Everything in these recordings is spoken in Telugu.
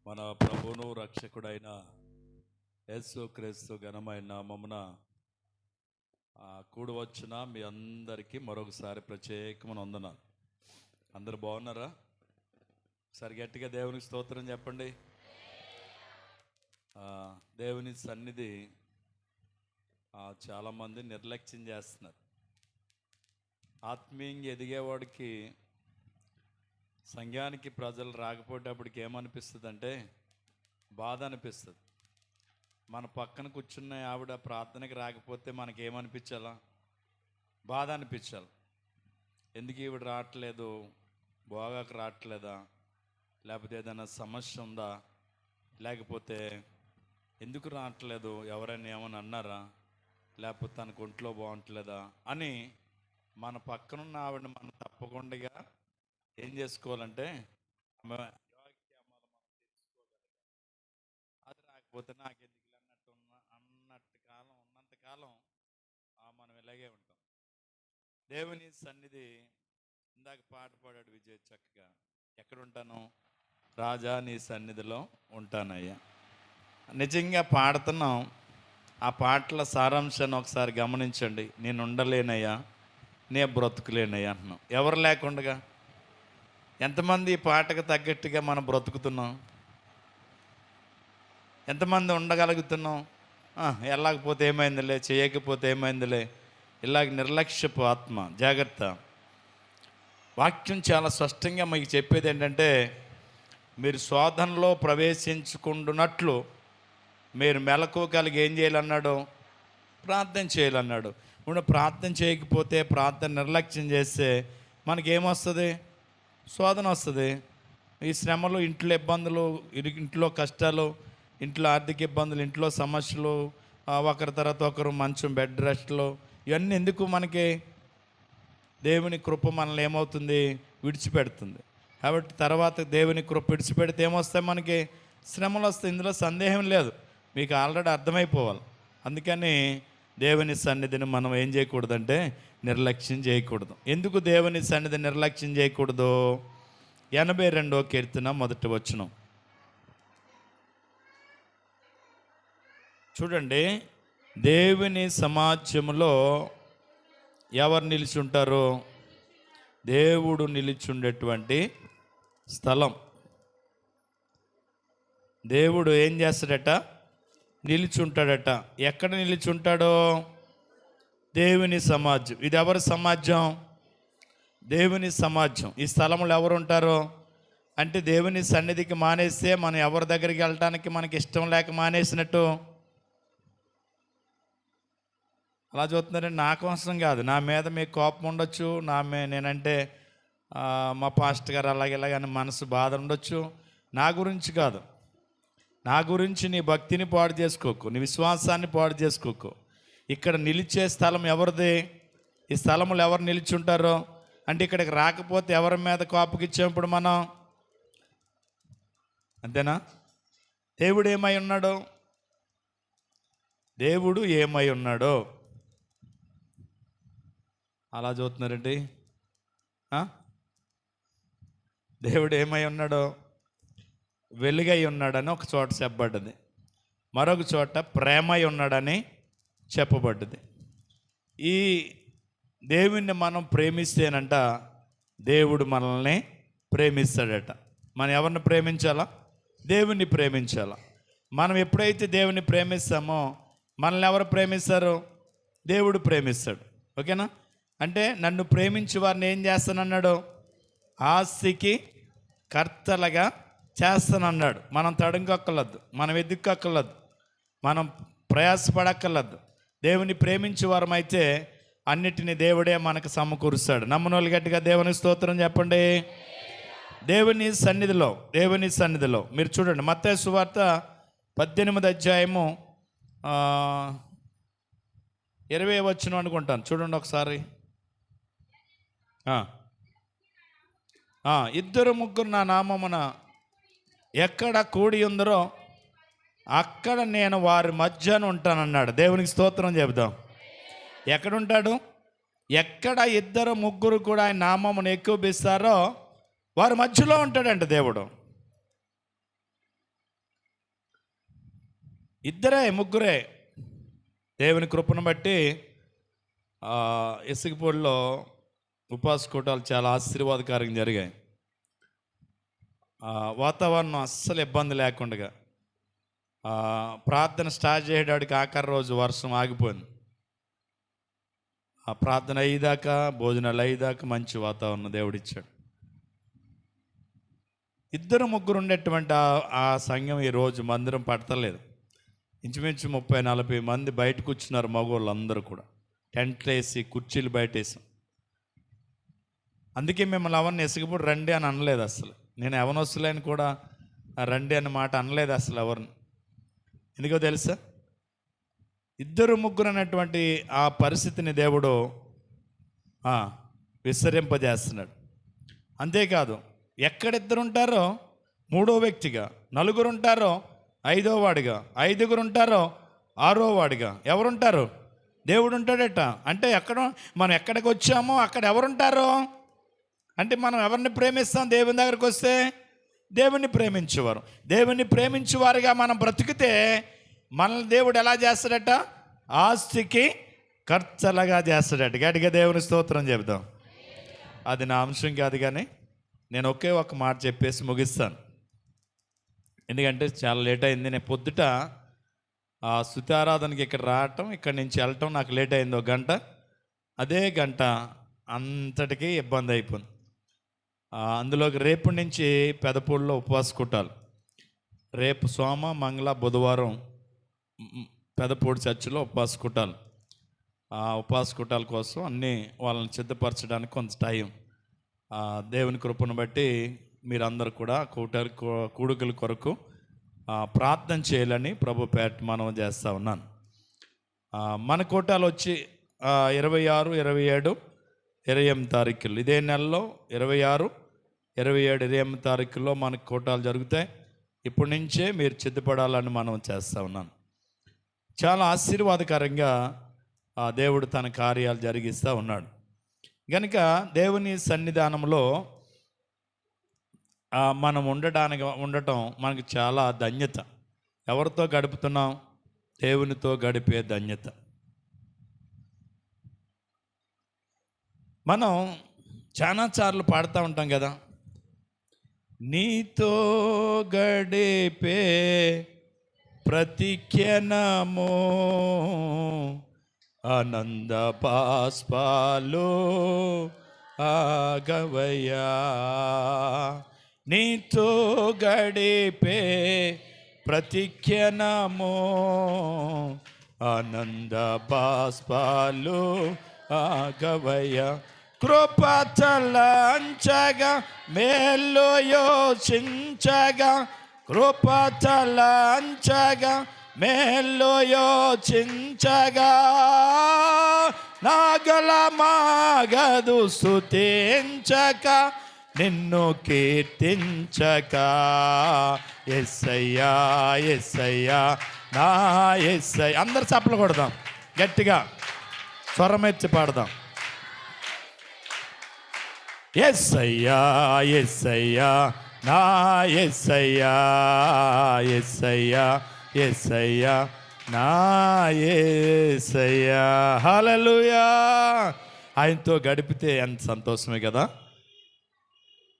మన ప్రభువును రక్షకుడైన యేసుక్రీస్తు ఘనమైన నామమున కూడి వచ్చిన మీ అందరికీ మరొకసారి ప్రత్యేకమైన వందనాలు. అందరు బాగున్నారా? ఒకసారి గట్టిగా దేవునికి స్తోత్రం చెప్పండి. దేవుని సన్నిధి చాలామంది నిర్లక్ష్యం చేస్తున్నారు. ఆత్మీయంగా ఎదిగేవాడికి సంఘానికి ప్రజలు రాకపోయేటప్పటికి ఏమనిపిస్తుంది అంటే బాధ అనిపిస్తుంది. మన పక్కన కూర్చున్న ఆవిడ ప్రార్థనకి రాకపోతే మనకేమనిపించాలా? బాధ అనిపించాలి. ఎందుకు ఈవిడ రావట్లేదు, బాగాకు రావట్లేదా, లేకపోతే ఏదైనా సమస్య ఉందా, లేకపోతే ఎందుకు రావట్లేదు, ఎవరైనా ఏమైనా అన్నారా, లేకపోతే తనకు ఒంట్లో బాగుంటలేదా అని మన పక్కనున్న ఆవిడ మనం తప్పకుండా ఏం చేసుకోవాలంటే అది రాకపోతే నాకెందుకు అన్నట్టు కాలం ఉన్నంతకాలం మనం ఇలాగే ఉంటాం. దేవుని సన్నిధి ఇందాక పాట పాడాడు విజయ్ చక్కగా, ఎక్కడుంటాను రాజా నీ సన్నిధిలో ఉంటానయ్యా. నిజంగా పాడుతున్నాం. ఆ పాటల సారాంశాన్ని ఒకసారి గమనించండి. నేను ఉండలేనయ్యా, నే బ్రతుకులేనయ్యా అంటున్నాం. ఎవరు లేకుండగా ఎంతమంది ఈ పాటకు తగ్గట్టుగా మనం బ్రతుకుతున్నాం? ఎంతమంది ఉండగలుగుతున్నాం? వెళ్ళకపోతే ఏమైందిలే, చేయకపోతే ఏమైందిలే, ఇలాగ నిర్లక్ష్యపు ఆత్మ. జాగ్రత్త. వాక్యం చాలా స్పష్టంగా మీకు చెప్పేది ఏంటంటే, మీరు శోధనలో ప్రవేశించుకుంటున్నట్లు మీరు మెలకు కలిగి ఏం చేయాలన్నాడు? ప్రార్థన చేయాలన్నాడు. ఇప్పుడు ప్రార్థన చేయకపోతే, ప్రార్థన నిర్లక్ష్యం చేస్తే మనకేమొస్తుంది? శోధన వస్తుంది. ఈ శ్రమలు, ఇంట్లో ఇబ్బందులు, ఇంట్లో కష్టాలు, ఇంట్లో ఆర్థిక ఇబ్బందులు, ఇంట్లో సమస్యలు, ఒకరి తర్వాత ఒకరు మంచం, బెడ్ రెస్ట్లు, ఇవన్నీ ఎందుకు? మనకి దేవుని కృప మనల్ని ఏమవుతుంది? విడిచిపెడుతుంది. కాబట్టి తర్వాత దేవుని కృప విడిచిపెడితే ఏమొస్తాయి? మనకి శ్రమలు వస్తాయి. ఇందులో సందేహం లేదు, మీకు ఆల్రెడీ అర్థమైపోవాలి. అందుకని దేవుని సన్నిధిని మనం ఏం చేయకూడదంటే నిర్లక్ష్యం చేయకూడదు. ఎందుకు దేవుని సన్నిధి నిర్లక్ష్యం చేయకూడదు? 82వ కీర్తన 1వ వచనం చూడండి. దేవుని సమాజంలో ఎవరు నిలిచి ఉంటారో? దేవుడు నిలిచుండేటువంటి స్థలం. దేవుడు ఏం చేస్తాడట? నిలిచుంటాడట. ఎక్కడ నిలిచుంటాడో? దేవుని సమాజం. ఇది ఎవరి సమాజం? దేవుని సమాజం. ఈ స్థలంలో ఎవరు ఉంటారో అంటే దేవుని సన్నిధికి మానేస్తే మనం ఎవరి దగ్గరికి వెళ్ళటానికి మనకి ఇష్టం లేక మానేసినట్టు. అలా చూస్తున్నారండి. నా కోసం కాదు, నా మీద మీకు కోపం ఉండొచ్చు, నేనంటే మా పాస్టర్ గారు అలాగే ఇలాగని మనసు బాధ ఉండొచ్చు. నా గురించి కాదు, నా గురించి నీ భక్తిని పాడు చేసుకోకు, నీ విశ్వాసాన్ని పాడు చేసుకోకు. ఇక్కడ నిలిచే స్థలం ఎవరిది? ఈ స్థలంలో ఎవరు నిలిచి ఉంటారో అంటే ఇక్కడికి రాకపోతే ఎవరి మీద కోపకిచ్చాం మనం? అంతేనా? దేవుడు ఏమై ఉన్నాడో? దేవుడు ఏమై ఉన్నాడో అలా చూస్తున్నారండి. దేవుడు ఏమై ఉన్నాడో? వెలుగై ఉన్నాడని ఒక చోట చెప్పబడ్డది, మరొక చోట ప్రేమై ఉన్నాడని చెప్పబడ్డది. ఈ దేవుణ్ణి మనం ప్రేమిస్తేనంట దేవుడు మనల్ని ప్రేమిస్తాడట. మనం ఎవరిని ప్రేమించాలా? దేవుణ్ణి ప్రేమించాలా. మనం ఎప్పుడైతే దేవుణ్ణి ప్రేమిస్తామో మనల్ని ఎవరు ప్రేమిస్తారు? దేవుడు ప్రేమిస్తాడు. ఓకేనా? అంటే నన్ను ప్రేమించి వారిని ఏం చేస్తానన్నాడు? ఆస్తికి కర్తలుగా చేస్తానన్నాడు. మనం తడుంకొక్కర్లేదు, మనం ఎదుక్కొక్కర్లేదు, మనం ప్రయాసపడక్కర్లేదు. దేవుని ప్రేమించే వారమైతే అన్నిటినీ దేవుడే మనకు సమకూరుస్తాడు. నమ్మనోళ్ళు గట్టిగా దేవుని స్తోత్రం చెప్పండి. దేవుని సన్నిధిలో మీరు చూడండి, మత్తయి సువార్త 18వ అధ్యాయము 20వ వచనం అనుకుంటాను. చూడండి ఒకసారి. 2-3 నా నామమున ఎక్కడ కూడి ఉందరో అక్కడ నేను వారి మధ్యన ఉంటానన్నాడు. దేవునికి స్తోత్రం చెబుదాం. ఎక్కడుంటాడు? ఎక్కడ 2-3 కూడా ఆయన నామమును ఎక్కువపిస్తారో వారి మధ్యలో ఉంటాడంట దేవుడు. ఇద్దరే ముగ్గురే దేవుని కృపను బట్టి ఇసుకపూడిలో ఉపవాస కూటాలు చాలా ఆశీర్వాదకరంగా జరిగాయి. వాతావరణం అస్సలు ఇబ్బంది లేకుండా ప్రార్థన స్టార్ట్ చేయడానికి ఆఖరి రోజు వర్షం ఆగిపోయింది. ఆ ప్రార్థన అయ్యేదాకా, భోజనాలు అయ్యేదాకా మంచి వాతావరణం దేవుడిచ్చాడు. ఇద్దరు ముగ్గురు ఉండేటువంటి ఆ సంఘం ఈరోజు మందిరం పడతలేదు. ఇంచుమించు 30-40 మంది బయట కూర్చున్నారు, మగవాళ్ళు అందరూ కూడా. టెంట్లు వేసి కుర్చీలు బయట వేసాం. అందుకే మిమ్మల్ని ఎవరిని ఇసుకపూడి రండి అని అనలేదు అసలు. నేను ఎవనొస్తులేని కూడా రండి అన్న మాట అనలేదు అసలు ఎవరిని. ఎందుకో తెలుసా? ఇద్దరు ముగ్గురు అన్నటువంటి ఆ పరిస్థితిని దేవుడు విస్తరింపజేస్తున్నాడు. అంతేకాదు, ఎక్కడిద్దరు ఉంటారో మూడో వ్యక్తిగా, నలుగురు ఉంటారో ఐదో వాడిగా, ఐదుగురు ఉంటారో ఆరో వాడిగా ఎవరుంటారు? దేవుడు ఉంటాడట. అంటే మనం ఎక్కడికి వచ్చామో అక్కడ ఎవరుంటారో అంటే మనం ఎవరిని ప్రేమిస్తాం? దేవుని దగ్గరికి వస్తే దేవుణ్ణి ప్రేమించేవారు. దేవుణ్ణి ప్రేమించేవారుగా మనం బ్రతికితే మనల్ని దేవుడు ఎలా చేస్తాడట? ఆస్తికి ఖర్చలగా చేస్తాడట. గట్టిగా దేవుని స్తోత్రం చెబుతాం. అది నా అంశం కాదు, కానీ నేను ఒకే ఒక మాట చెప్పేసి ముగిస్తాను. ఎందుకంటే చాలా లేట్ అయింది. నేను పొద్దుట స్తుతి ఆరాధనకి ఇక్కడ రావటం, ఇక్కడి నుంచి వెళ్ళటం నాకు లేట్ అయింది 1 గంట. అదే గంట అంతటికీ ఇబ్బంది అయిపోయింది. అందులోకి రేపటి నుంచి పెదపూడిలో ఉపవాస కూటాలు. రేపు సోమ, మంగళ, బుధవారం పెదపూడి చర్చిలో ఉపవాస కూటాలు. ఆ ఉపవాస కూటాల కోసం అన్నీ వాళ్ళని సిద్ధపరచడానికి కొంత టైం. దేవుని కృపను బట్టి మీరందరూ కూడా కూడుకల కొరకు ప్రార్థన చేయాలని ప్రభు పేట మనం చేస్తూ ఉన్నాను. మన కూటాలు వచ్చి 26, 27, 28 తారీఖులు, ఇదే నెలలో 26, 27, 28 తారీఖుల్లో మనకు కూటాలు జరుగుతాయి. ఇప్పటి నుంచే మీరు సిద్ధపడాలని మనం చేస్తూ ఉన్నాను. చాలా ఆశీర్వాదకరంగా దేవుడు తన కార్యాలు జరిగిస్తూ ఉన్నాడు. కనుక దేవుని సన్నిధానంలో మనం ఉండటం మనకు చాలా ధన్యత. ఎవరితో గడుపుతున్నాం? దేవునితో గడిపే ధన్యత. మనం చాలా సార్లు పాడుతూ ఉంటాం కదా, నీతో గడిపే ప్రతి క్షణము ఆనంద బాష్పాలు ఆగవయ్యా, నీతో గడిపే ప్రతి క్షణము ఆనంద బాష్పాలు ఆగవయ్యా, కృప చలంచగా మేలు యోచించగా, కృప చలంచగా మేలు యోచించగా, నాగల మాగదు స్తుతించక నిన్ను కీర్తించక, యేసయ్యా యేసయ్యా నా యేసయ్యా. అందరు చప్పలు కొడదాం, గట్టిగా స్వరమెత్తి పాడదాం. యేసయ్యా యేసయ్యా నా యేసయ్యా, యేసయ్యా యేసయ్యా నా యేసయ్యా. హల్లెలూయా. ఆయనతో గడిపితే ఎంత సంతోషమే కదా.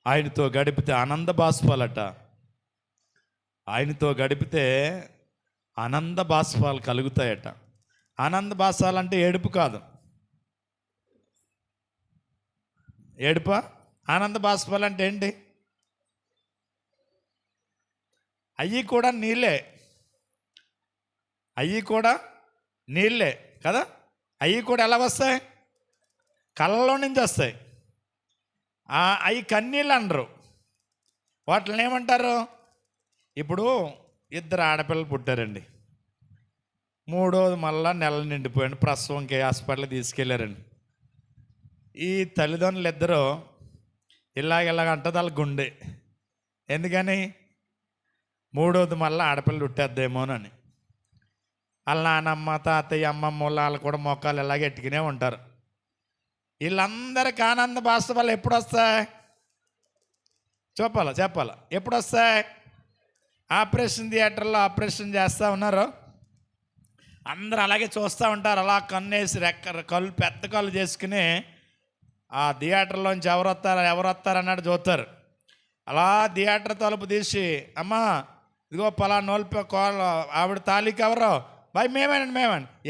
ఆయనతో గడిపితే ఆనంద బాష్పాలట. ఆయనతో గడిపితే ఆనంద బాష్పాలు కలుగుతాయట. ఆనంద బాష్పాలంటే ఏడుపు కాదు. ఏడుపా? ఆనంద బాష్పాలు అంటే ఏంటి? అవి కూడా నీళ్ళే, అవి కూడా నీళ్ళే కదా. అవి కూడా ఎలా వస్తాయి? కళ్ళలో నుంచి వస్తాయి. అవి కన్నీళ్ళు అనరు, వాటిని ఏమంటారు? ఇప్పుడు 2 ఆడపిల్లలు పుట్టారండి. 3వది మళ్ళా నెల నిండిపోయాడు, ప్రసవంకి హాస్పిటల్కి తీసుకెళ్ళారండి. ఈ తల్లిదండ్రులు ఇద్దరు ఇలాగ అంటది వాళ్ళ గుండె. ఎందుకని? 3వది మళ్ళీ ఆడపిల్లలు పుట్టేద్దేమోనని. వాళ్ళ నాన్నమ్మ, తాతయ్య, అమ్మమ్మ వాళ్ళు కూడా మొక్కలు ఇలాగ ఎట్టుకునే ఉంటారు. వీళ్ళందరికీ ఆనంద బాష్పాలు ఎప్పుడు వస్తాయి? చెప్పాలా ఎప్పుడు వస్తాయి? ఆపరేషన్ థియేటర్లో ఆపరేషన్ చేస్తూ ఉన్నారు, అందరూ అలాగే చూస్తూ ఉంటారు. అలా కన్నేసి కళ్ళు పెద్ద కళ్ళు చేసుకుని ఆ థియేటర్లోంచి ఎవరు వస్తారు అన్నట్టు చూస్తారు. అలా థియేటర్ తలుపు తీసి, అమ్మా ఇదిగో పలానోల్పి ఆవిడ తాళికి ఎవరో బాయ్ మేమేనండి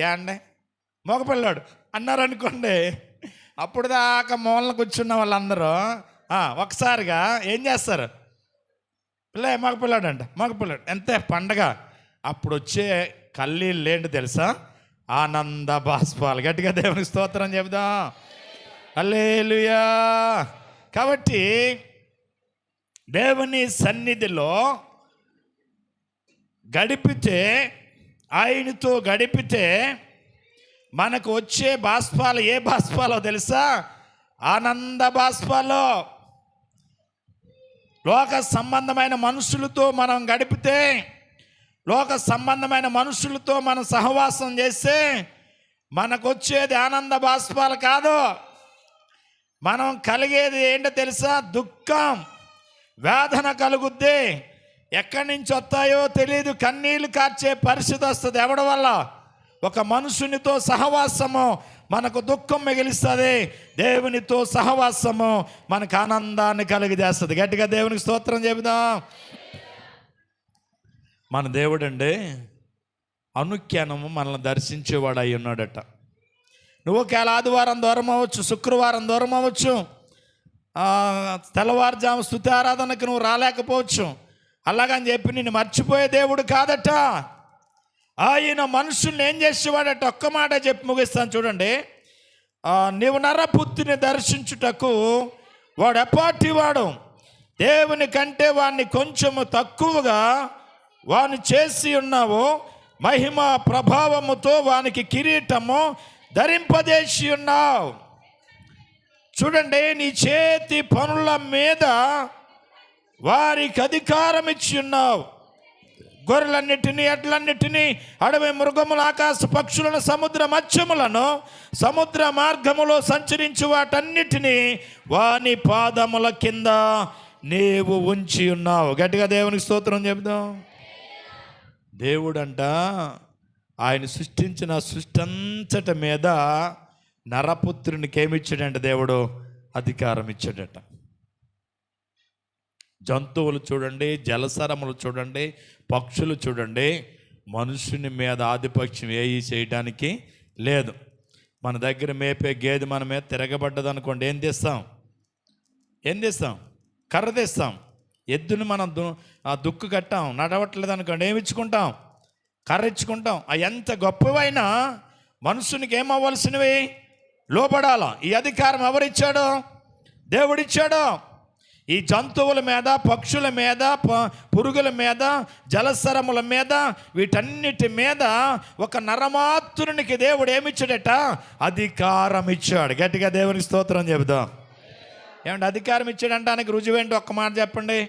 ఏ అండి మగపిల్లాడు అన్నారు అనుకోండి. అప్పుడు దాకా మూలన కూర్చున్న వాళ్ళందరూ ఒకసారిగా ఏం చేస్తారు, మగపిల్లాడు ఎంత పండగ. అప్పుడు వచ్చే కన్నీళ్ళు ఏంటి తెలుసా? ఆనంద బాష్పాలు. గట్టిగా దేవునికి స్తోత్రం చెబుదాం. హల్లెలూయా. కాబట్టి దేవుని సన్నిధిలో గడిపితే, ఆయనతో గడిపితే మనకు వచ్చే బాష్పాలు ఏ బాష్పాలో తెలుసా? ఆనంద బాష్పాలు. లోక సంబంధమైన మనుషులతో మనం గడిపితే, లోక సంబంధమైన మనుషులతో మనం సహవాసం చేస్తే మనకు వచ్చేది ఆనంద బాష్పాలు కాదు. మనం కలిగేది ఏంటో తెలుసా? దుఃఖం, వేదన కలుగుద్ది. ఎక్కడి నుంచి వస్తాయో తెలియదు, కన్నీళ్ళు కార్చే పరిస్థితి వస్తుంది. ఎవడి వల్ల? ఒక మనుషునితో సహవాసము మనకు దుఃఖం మిగిలిస్తుంది, దేవునితో సహవాసము మనకు ఆనందాన్ని కలిగజేస్తుంది. గట్టిగా దేవునికి స్తోత్రం చెబుదాం. మన దేవుడండి అనుక్షణము మనల్ని దర్శించేవాడు అయి ఉన్నాడట. నువ్వు ఒకవేళ ఆదివారం దూరం అవ్వచ్చు, శుక్రవారం దూరం అవ్వచ్చు, తెల్లవారుజాము స్తుతి ఆరాధనకు నువ్వు రాలేకపోవచ్చు. అలాగని చెప్పి నిన్ను మర్చిపోయే దేవుడు కాదట. ఆయన మనుషుల్ని ఏం చేసేవాడట? ఒక్క మాట చెప్పి ముగిస్తాను చూడండి. నీవు నరపుత్రుని దర్శించుటకు వాడు ఎపాటివాడు, దేవుని కంటే వాడిని కొంచెము తక్కువగా వాని చేసి ఉన్నావు, మహిమ ప్రభావముతో వానికి కిరీటము ధరింపజేసి ఉన్నావు. చూడండి, నీ చేతి పనుల మీద వారికి అధికారం ఇచ్చి ఉన్నావు. గొర్రెలన్నిటినీ, ఎడ్లన్నిటినీ, అడవి మృగములు, ఆకాశ పక్షులను, సముద్ర మత్స్యములను, సముద్ర మార్గములో సంచరించు వాటన్నిటినీ వాని పాదముల కింద నీవు ఉంచి ఉన్నావు. గట్టిగా దేవునికి స్తోత్రం చెబుదాం. దేవుడంట ఆయన సృష్టించిన సృష్టి అంతటి మీద నరపుత్రునికి ఏమిచ్చాడంట? దేవుడు అధికారం ఇచ్చాడట. జంతువులు చూడండి, జలసరములు చూడండి, పక్షులు చూడండి, మనుషుని మీద ఆధిపత్యం ఏవి చేయడానికి లేదు. మన దగ్గర మేపే గేదె మన మీద తిరగబడ్డది అనుకోండి, ఏం తెస్తాం? కర్ర తెస్తాం. ఎద్దుని మనం దుక్కు కట్టాం, నడవట్లేదు అనుకోండి, ఏమి ఇచ్చుకుంటాం? కర్ర ఇచ్చుకుంటాం. అవి ఎంత గొప్పవైనా మనుషునికి ఏమవ్వాల్సినవి? లోబడాల. ఈ అధికారం ఎవరిచ్చాడో? దేవుడిచ్చాడో. ఈ జంతువుల మీద, పక్షుల మీద, పురుగుల మీద, జలసరముల మీద, వీటన్నిటి మీద ఒక నరమాత్రునికి దేవుడు ఏమిచ్చాడట? అధికారం ఇచ్చాడు. గట్టిగా దేవునికి స్తోత్రం చెబుదాం. ఏమంటే అధికారం ఇచ్చాడంటానికి రుజువేంటి? ఒక్క మాట చెప్పండి.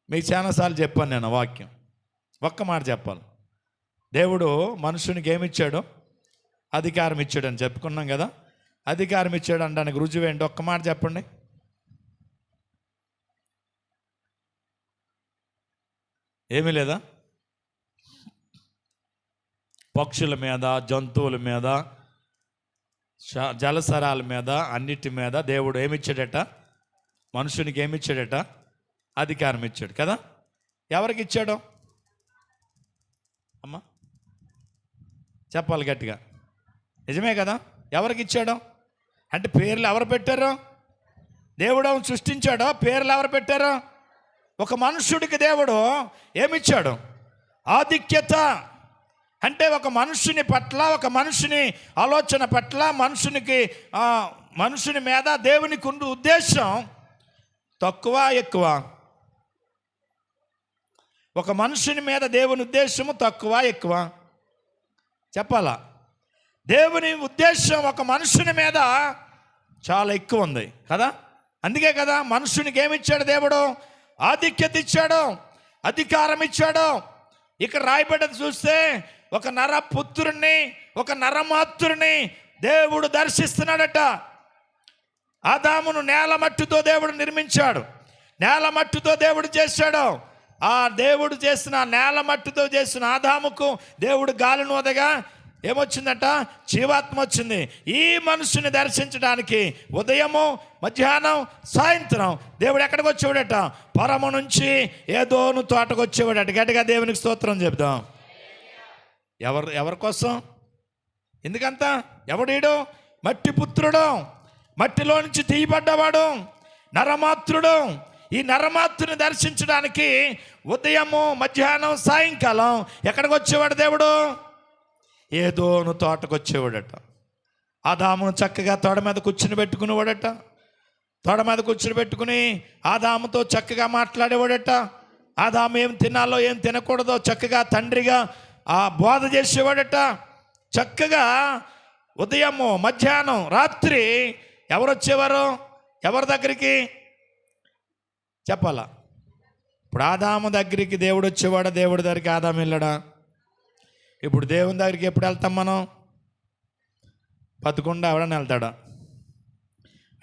మీకు చాలాసార్లు చెప్పాను నేను వాక్యం, ఒక్క మాట చెప్పాలి. దేవుడు మనుషునికి ఏమిచ్చాడు? అధికారం ఇచ్చాడని చెప్పుకున్నాం కదా. అధికారం ఇచ్చాడు అనడానికి రుజువేంటి? ఒక్క మాట చెప్పండి. ఏమీ లేదా? పక్షుల మీద, జంతువుల మీద, జలసరాల మీద, అన్నిటి మీద దేవుడు ఏమిచ్చాడట? మనుషునికి ఏమిచ్చాడట? అధికారం ఇచ్చాడు కదా. ఎవరికి ఇచ్చాడు అమ్మా? చెప్పాలి గట్టిగా. నిజమే కదా. ఎవరికి ఇచ్చాడు అంటే పేర్లు ఎవరు పెట్టారో? దేవుడు సృష్టించాడో? పేర్లు ఎవరు పెట్టారో? ఒక మనుషుడికి దేవుడు ఏమిచ్చాడు? ఆధిక్యత. అంటే ఒక మనుషుని పట్ల, ఒక మనుషుని ఆలోచన పట్ల, మనుషుని మీద దేవునికి ఉండే ఉద్దేశం తక్కువ ఎక్కువ? ఒక మనుషుని మీద దేవుని ఉద్దేశము తక్కువ ఎక్కువ? చెప్పాలా? దేవుని ఉద్దేశం ఒక మనుషుని మీద చాలా ఎక్కువ ఉంది కదా. అందుకే కదా మనుషునికి ఏమిచ్చాడు దేవుడు? ఆధిక్యత ఇచ్చాడు, అధికారం ఇచ్చాడు. ఇక్కడ రాయబడ్డది చూస్తే ఒక నరపుత్రుణ్ణి, ఒక నరమాత్రుని దేవుడు దర్శిస్తున్నాడట. ఆదామును నేల మట్టితో దేవుడు నిర్మించాడు, నేల మట్టితో దేవుడు చేశాడు. ఆ దేవుడు చేసిన నేల మట్టితో చేసిన ఆదాముకు దేవుడు గాలిని వదగా ఏమొచ్చిందట? జీవాత్మ వచ్చింది. ఈ మనుషుని దర్శించడానికి ఉదయము, మధ్యాహ్నం, సాయంత్రం దేవుడు ఎక్కడికి వచ్చేవాడట? పరము నుంచి ఏదోను తోటకు వచ్చేవాడట. గట్టిగా దేవునికి స్తోత్రం చెప్దాం. ఎవరి కోసం? ఎందుకంత? ఎవడీడు? మట్టి పుత్రుడు, మట్టిలో నుంచి తీయబడ్డవాడు, నరమాత్రుడు. ఈ నరమాత్రుని దర్శించడానికి ఉదయము, మధ్యాహ్నం, సాయంకాలం ఎక్కడికి వచ్చేవాడు దేవుడు? ఏదోను తోటకు వచ్చేవాడట. ఆదామును చక్కగా తోడ మీద కూర్చుని పెట్టుకునేవాడట. తోడ మీద కూర్చుని పెట్టుకుని ఆదాముతో చక్కగా మాట్లాడేవాడట. ఆదాము ఏం తినాలో ఏం తినకూడదో చక్కగా తండ్రిగా ఆ బోధ చేసేవాడట. చక్కగా ఉదయము, మధ్యాహ్నం, రాత్రి ఎవరు వచ్చేవారు? ఎవరి దగ్గరికి చెప్పాలా? ఇప్పుడు ఆదాము దగ్గరికి దేవుడు వచ్చేవాడా? దేవుడి దగ్గరికి ఆదాము వెళ్ళాడా? ఇప్పుడు దేవుని దగ్గరికి ఎప్పుడు వెళ్తాం మనం? బతుకుండా ఎవడని వెళ్తాడా?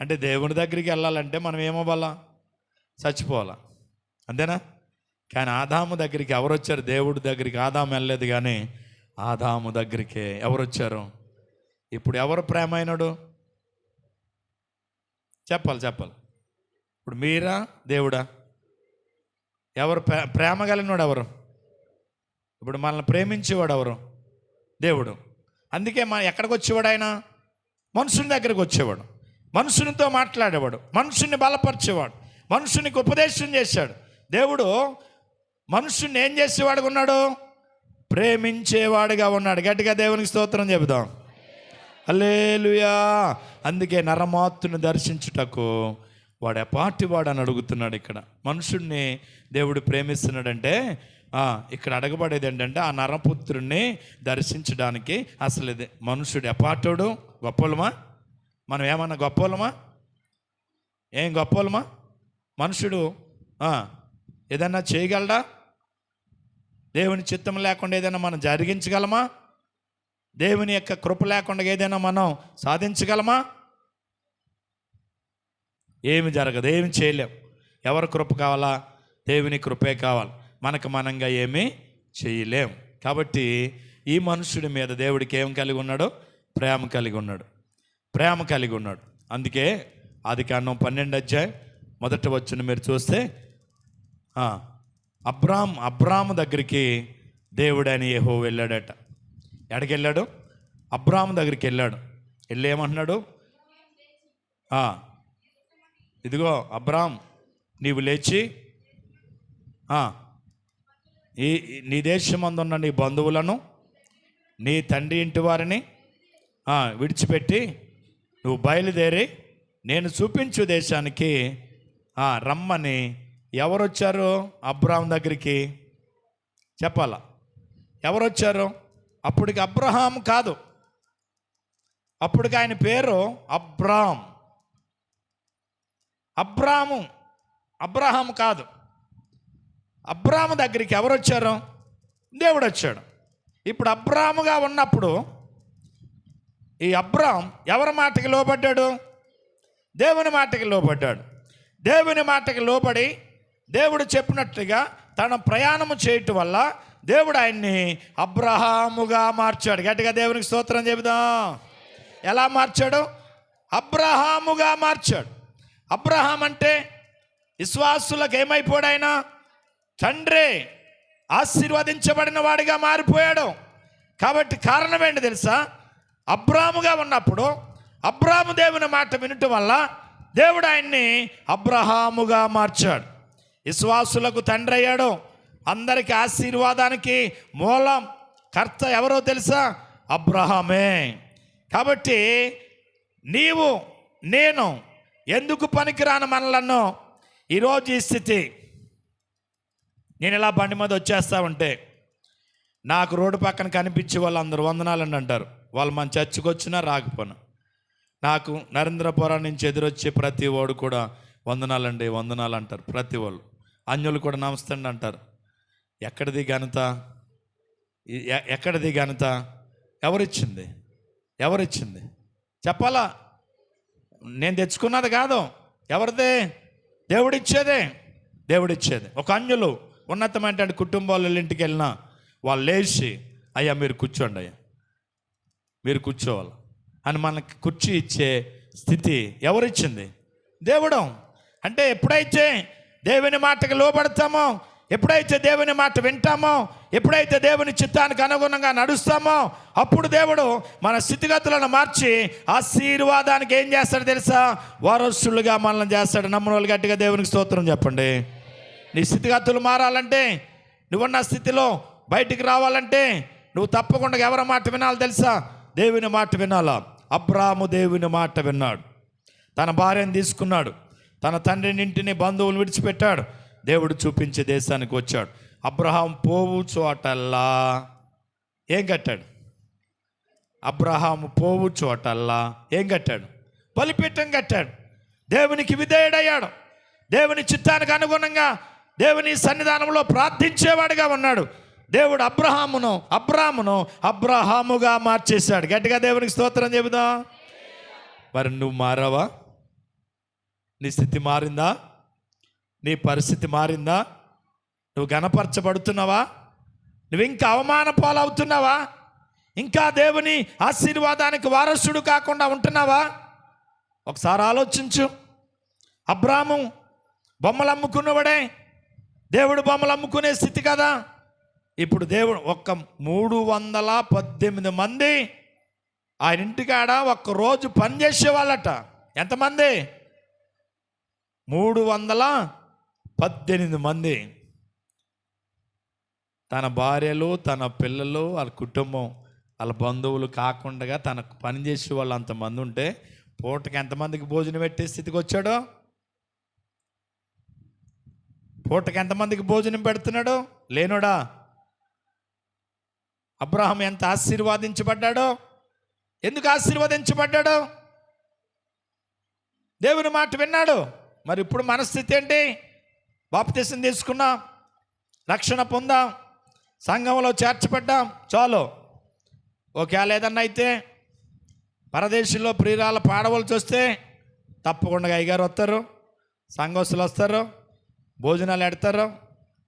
అంటే దేవుని దగ్గరికి వెళ్ళాలంటే మనం ఏమవ్వాలా? చచ్చిపోవాలా, అంతేనా? కానీ ఆదాము దగ్గరికి ఎవరు వచ్చారు? దేవుడి దగ్గరికి ఆదాము వెళ్ళలేదు, కానీ ఆదాము దగ్గరికి ఎవరు వచ్చారు? ఇప్పుడు ఎవరు ప్రేమ అయినాడు? చెప్పాలి. ఇప్పుడు మీరా, దేవుడా? ఎవరు ప్రేమ కలిగినోడు? ఎవరు? ఇప్పుడు మనల్ని ప్రేమించేవాడు ఎవరు? దేవుడు. అందుకే ఎక్కడికి వచ్చేవాడు ఆయన? మనుషుని దగ్గరికి వచ్చేవాడు, మనుషునితో మాట్లాడేవాడు, మనుషుని బలపరిచేవాడు, మనుషునికి ఉపదేశం చేశాడు. దేవుడు మనుషుని ఏం చేసేవాడుగా ఉన్నాడు? ప్రేమించేవాడుగా ఉన్నాడు. గట్టిగా దేవునికి స్తోత్రం చెబుదాం. హల్లెలూయా. అందుకే నరమాత్రుని దర్శించుటకు వాడు ఎపాటి వాడు అని అడుగుతున్నాడు. ఇక్కడ మనుషుణ్ణి దేవుడు ప్రేమిస్తున్నాడంటే ఇక్కడ అడగబడేది ఏంటంటే ఆ నరపుత్రుణ్ణి దర్శించడానికి అసలు ఇది మనుషుడు ఎపాటోడు? గొప్పలమా? మనం ఏమన్నా గొప్పలమా? ఏం గొప్పలమా? మనుషుడు ఏదన్నా చేయగలడా? దేవుని చిత్తం లేకుండా ఏదైనా మనం జరిగించగలమా? దేవుని యొక్క కృప లేకుండా ఏదైనా మనం సాధించగలమా? ఏమి జరగదు, ఏమి చేయలేం. ఎవరి కృప కావాలా? దేవుని కృపే కావాలి. మనకు మనంగా ఏమీ చేయలేం. కాబట్టి ఈ మనుషుడి మీద దేవుడికి ఏం కలిగి ఉన్నాడు? ప్రేమ కలిగి ఉన్నాడు. అందుకే ఆదికాండం 12వ అధ్యాయం 1వ వచనం మీరు చూస్తే అబ్రాము దగ్గరికి దేవుడని యెహోవా వెళ్ళాడట. ఎక్కడికి వెళ్ళాడు? అబ్రాము దగ్గరికి వెళ్ళాడు. వెళ్ళి ఏమంటున్నాడు? ఇదిగో అబ్రామ్, నీవు లేచి నీ దేశమందున్న నీ బంధువులను, నీ తండ్రి ఇంటి వారిని విడిచిపెట్టి నువ్వు బయలుదేరి నేను చూపించు దేశానికి రమ్మని ఎవరు వచ్చారు? అబ్రామ్ దగ్గరికి. చెప్పాలా? ఎవరు వచ్చారు? అప్పటికి అబ్రహాం కాదు, అప్పటికి ఆయన పేరు అబ్రాహాము కాదు. అబ్రాము దగ్గరికి ఎవరు వచ్చారు? దేవుడు వచ్చాడు. ఇప్పుడు అబ్రాముగా ఉన్నప్పుడు ఈ అబ్రాం ఎవరి మాటకి లోబడ్డాడు? దేవుని మాటకి లోబడ్డాడు. దేవుని మాటకి లోబడి దేవుడు చెప్పినట్టుగా తన ప్రయాణము చేయటం వల్ల దేవుడు ఆయన్ని అబ్రహాముగా మార్చాడు. గట్టిగా దేవునికి స్తోత్రం చెబుదాం. ఎలా మార్చాడు? అబ్రహాముగా మార్చాడు. అబ్రహాం అంటే విశ్వాసులకు ఏమైపోయాడు? ఆయన తండ్రి, ఆశీర్వదించబడిన వాడిగా మారిపోయాడు. కాబట్టి కారణం ఏంటి తెలుసా? అబ్రాముగా ఉన్నప్పుడు అబ్రాము దేవుని మాట వినటం వల్ల దేవుడు ఆయన్ని అబ్రహాముగా మార్చాడు. విశ్వాసులకు తండ్రి అయ్యాడు. అందరికీ ఆశీర్వాదానికి మూలం కర్త ఎవరో తెలుసా? అబ్రహామే. కాబట్టి నీవు నేను ఎందుకు పనికిరాను మనలను ఈరోజు ఈ స్థితి? నేను ఇలా బండి మీద వచ్చేస్తా ఉంటే నాకు రోడ్డు పక్కన కనిపించే వాళ్ళు అందరూ వందనాలండి అంటారు. వాళ్ళు మన చర్చికి వచ్చినా రాకపోయినా నాకు నరేంద్రపురం నుంచి ఎదురొచ్చే ప్రతి వాడు కూడా వందనాలండి వందనాలు అంటారు. ప్రతి వాళ్ళు అన్యులు కూడా నమస్తే అంటారు. ఎక్కడిది ఘనత? ఎక్కడిది ఘనత? ఎవరిచ్చింది చెప్పాలా? నేను తెచ్చుకున్నది కాదు. ఎవరిదే? దేవుడిచ్చేదే. ఒక అన్యులు ఉన్నతమైన కుటుంబాల ఇంటికి వెళ్ళినా వాళ్ళు లేచి, అయ్యా మీరు కూర్చోండి, అయ్యా మీరు కూర్చోవాలి అని మనకి కుర్చీ ఇచ్చే స్థితి ఎవరిచ్చింది? దేవుడు. అంటే ఎప్పుడైతే దేవుని మాటకు లోబడతామో, ఎప్పుడైతే దేవుని మాట వింటామో, ఎప్పుడైతే దేవుని చిత్తానికి అనుగుణంగా నడుస్తామో, అప్పుడు దేవుడు మన స్థితిగతులను మార్చి ఆశీర్వాదానికి ఏం చేస్తాడు తెలుసా? వారసులుగా మనల్ని చేస్తాడు. నమ్మిన వాళ్ళు గట్టిగా దేవునికి స్తోత్రం చెప్పండి. నీ స్థితిగతులు మారాలంటే, నువ్వున్న స్థితిలో బయటికి రావాలంటే నువ్వు తప్పకుండా ఎవరి మాట వినాలి తెలుసా? దేవుని మాట వినాలా. అబ్రాహాము దేవుని మాట విన్నాడు. తన భార్యను తీసుకున్నాడు, తన తండ్రిని ఇంటిని బంధువులు విడిచిపెట్టాడు, దేవుడు చూపించే దేశానికి వచ్చాడు. అబ్రహాం పోవు చోటల్లా ఏం కట్టాడు? అబ్రహాము పోవు చోటల్లా ఏం కట్టాడు? బలిపీఠం కట్టాడు. దేవునికి విధేయుడయ్యాడు. దేవుని చిత్తానికి అనుగుణంగా దేవుని సన్నిధానంలో ప్రార్థించేవాడిగా ఉన్నాడు. దేవుడు అబ్రాహామును అబ్రహాముగా మార్చేశాడు. గట్టిగా దేవునికి స్తోత్రం చెబుదాం. మరి నువ్వు మారావా? నీ స్థితి మారిందా? నీ పరిస్థితి మారిందా? నువ్వు గణపరచబడుతున్నావా? నువ్వు ఇంకా అవమాన పాలవుతున్నావా? ఇంకా దేవుని ఆశీర్వాదానికి వారసుడు కాకుండా ఉంటున్నావా? ఒకసారి ఆలోచించు. అబ్రాహాము బొమ్మలు అమ్ముకున్నవాడే, దేవుడు బొమ్మలు అమ్ముకునే స్థితి కదా. ఇప్పుడు దేవుడు 318 మంది ఆయన ఇంటికాడ ఒక్కరోజు పనిచేసేవాళ్ళట. ఎంతమంది? 318 మంది. తన భార్యలు, తన పిల్లలు, వాళ్ళ కుటుంబం, వాళ్ళ బంధువులు కాకుండా తనకు పనిచేసే వాళ్ళు అంతమంది ఉంటే పూటకి ఎంతమందికి భోజనం పెట్టే స్థితికి వచ్చాడో? పూటకి ఎంతమందికి భోజనం పెడుతున్నాడో? లేనోడా? అబ్రహాం ఎంత ఆశీర్వాదించబడ్డాడో! ఎందుకు ఆశీర్వదించబడ్డాడో? దేవుని మాట విన్నాడు. మరి ఇప్పుడు మనస్థితి ఏంటి? బాప్తిసం తీసుకున్నాం, రక్షణ పొందాం, సంఘంలో చేర్చబడ్డాం, చాలు. ఒకవేళ ఏదన్నా అయితే పరదేశంలో ప్రియురాల పాడవలసి వస్తే తప్పకుండా అయ్యగారు వస్తారు, సంఘస్థులు వస్తారు, భోజనాలు ఎడతారు,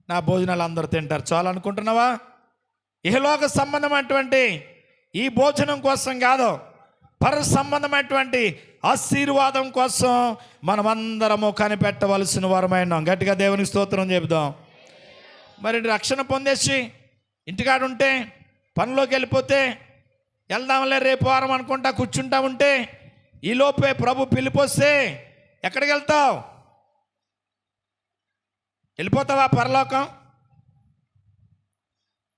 నా భోజనాలు అందరూ తింటారు, చాలు అనుకుంటున్నావా? ఇహలోక సంబంధమైనటువంటి ఈ భోజనం కోసం కాదు, పర సంబంధమైనటువంటి ఆశీర్వాదం కోసం మనమందరము కనిపెట్టవలసిన వారమైనాం. గట్టిగా దేవునికి స్తోత్రం చెబుదాం. మరి రక్షణ పొందేసి ఇంటికాడ ఉంటే, పనిలోకి వెళ్ళిపోతే, వెళ్దాంలే రేపు వారం అనుకుంటా కూర్చుంటా ఉంటే, ఈలోపే ప్రభు పిలిపోస్తే ఎక్కడికి వెళ్తావు? వెళ్ళిపోతావా పరలోకం?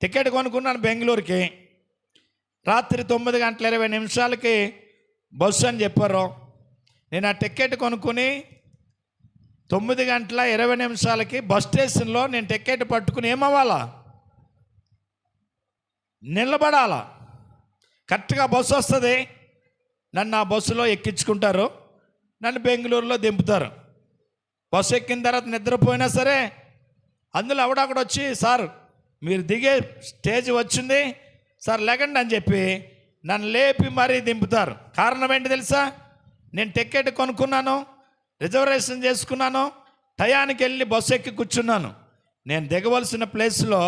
టికెట్ కొనుక్కున్నాను బెంగళూరుకి, రాత్రి 9:20 బస్సు అని చెప్పారు. నేను ఆ టికెట్ కొనుక్కుని 9:20 బస్ స్టేషన్లో నేను టికెట్ పట్టుకుని ఏమవ్వాలా? నిలబడాలా. కరెక్ట్గా బస్సు వస్తుంది, నన్ను ఆ బస్సులో ఎక్కించుకుంటారు, నన్ను బెంగళూరులో దింపుతారు. బస్సు ఎక్కిన తర్వాత నిద్రపోయినా సరే అందులో ఎవడక్కడ వచ్చి, సార్ మీరు దిగే స్టేజ్ వచ్చింది సార్ లెగండి అని చెప్పి నన్ను లేపి మరీ దింపుతారు. కారణం ఏంటి తెలుసా? నేను టికెట్ కొనుక్కున్నాను, రిజర్వేషన్ చేసుకున్నాను, టయానికి వెళ్ళి బస్సు ఎక్కి కూర్చున్నాను. నేను దిగవలసిన ప్లేస్లో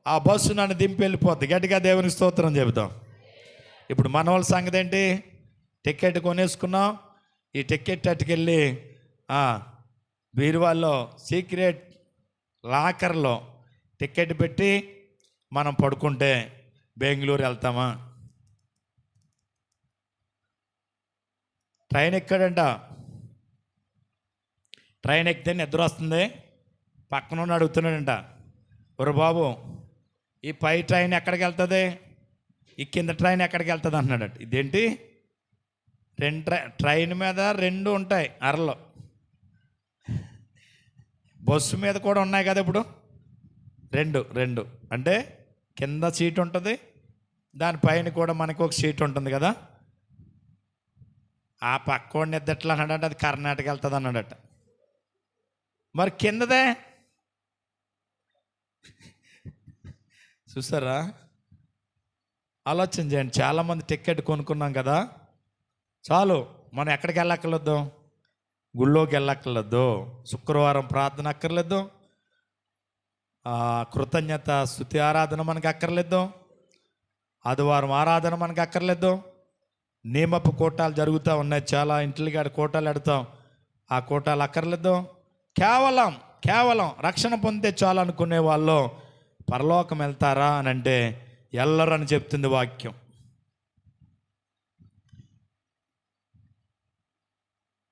ఆ బస్సు నన్ను దింపి వెళ్ళిపోద్ది. గట్టిగా దేవునికి స్తోత్రం చెబుతాం. ఇప్పుడు మన వాళ్ళ సంగతి ఏంటి? టికెట్ కొనేసుకున్నాం, ఈ టికెట్ అట్టుకెళ్ళి బీరువాల్లో సీక్రెట్ లాకర్లో టికెట్ పెట్టి మనం పడుకుంటే బెంగళూరు వెళ్తామా? ట్రైన్ ఎక్కాడంట, ట్రైన్ ఎక్కితే నిద్ర వస్తుంది, పక్కన అడుగుతున్నాడంట, ఒరు బాబు ఈ పై ట్రైన్ ఎక్కడికి వెళ్తుంది, ఈ కింద ట్రైన్ ఎక్కడికి వెళ్తుంది అన్నాడట. ఇదేంటి? ట్రైన్ మీద 2 ఉంటాయి అరలో, బస్సు మీద కూడా ఉన్నాయి కదా ఇప్పుడు, రెండు అంటే కింద సీట్ ఉంటుంది, దానిపైన కూడా మనకు ఒక సీట్ ఉంటుంది కదా. ఆ పక్కోడి నిద్ర ఎట్లా అన్నాడంటే అది కర్ణాటక వెళ్తుంది అన్నాడట. మరి కిందదే చూసారా? ఆలోచన చేయండి. చాలామంది టికెట్ కొనుక్కున్నాం కదా, చాలు మనం ఎక్కడికి వెళ్ళక్కర్లేదు, గుళ్ళోకి వెళ్ళక్కర్లేదు, శుక్రవారం ప్రార్థన అక్కర్లేదు, కృతజ్ఞత స్తుతి ఆరాధన మనకు అక్కర్లేదు, ఆదివారం ఆరాధన మనకు అక్కర్లేదు. నియమపు కూటాలు జరుగుతూ ఉన్నాయి, చాలా ఇంటికి ఆడ కూటాలు పెడతాం, ఆ కూటాలు అక్కర్లేదు. కేవలం రక్షణ పొందితే చాలు అనుకునే వాళ్ళు పరలోకం వెళ్తారా అని అంటే ఎల్లరని చెప్తుంది వాక్యం.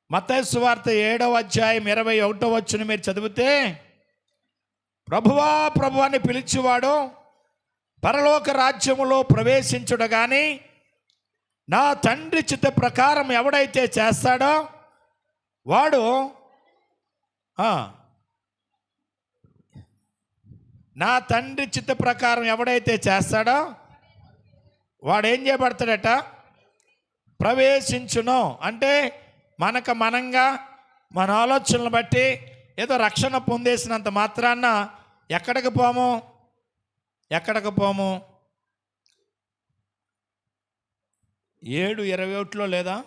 మత్తయి సువార్త 7వ అధ్యాయం 21వ వచనం మీరు చదివితే, ప్రభువా ప్రభువా అని పిలిచేవాడు పరలోక రాజ్యములో ప్రవేశించుడు గాని నా తండ్రి చిత్త ప్రకారం ఎవడైతే చేస్తాడో వాడు నా తండ్రి చిత్త ప్రకారం ఎవడైతే చేస్తాడో వాడు ఏం చేయబడతాడట? ప్రవేశించును. అంటే మనంగా మన ఆలోచనలు బట్టి ఏదో రక్షణ పొందేసినంత మాత్రాన ఎక్కడికి పోము. 7:21 లేదా?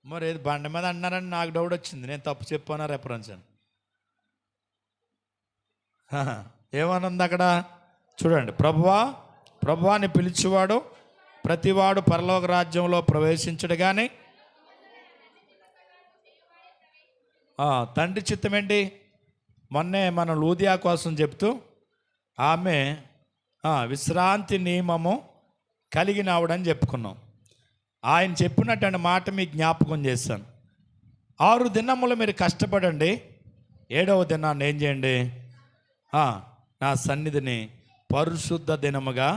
మరి ఏది బండ మీద అన్నారని నాకు డౌట్ వచ్చింది, నేను తప్పు చెప్పానా రెఫరెన్స్ అని. ఏమనుంది అక్కడ చూడండి. ప్రభువాని పిలిచేవాడు ప్రతివాడు పరలోక రాజ్యంలో ప్రవేశించడు కానీ తండ్రి చిత్తం ఏంటి? మొన్నే మనం లూదియా కోసం చెప్తూ ఆమె విశ్రాంతి నియమము కలిగిన ఆవిడని చెప్పుకున్నాం. ఆయన చెప్పినటువంటి మాట మీకు జ్ఞాపకం చేశాను. 6 దినములు మీరు కష్టపడండి, 7వ దినాన్ని ఏం చేయండి? నా సన్నిధిని పరిశుద్ధ దినముగా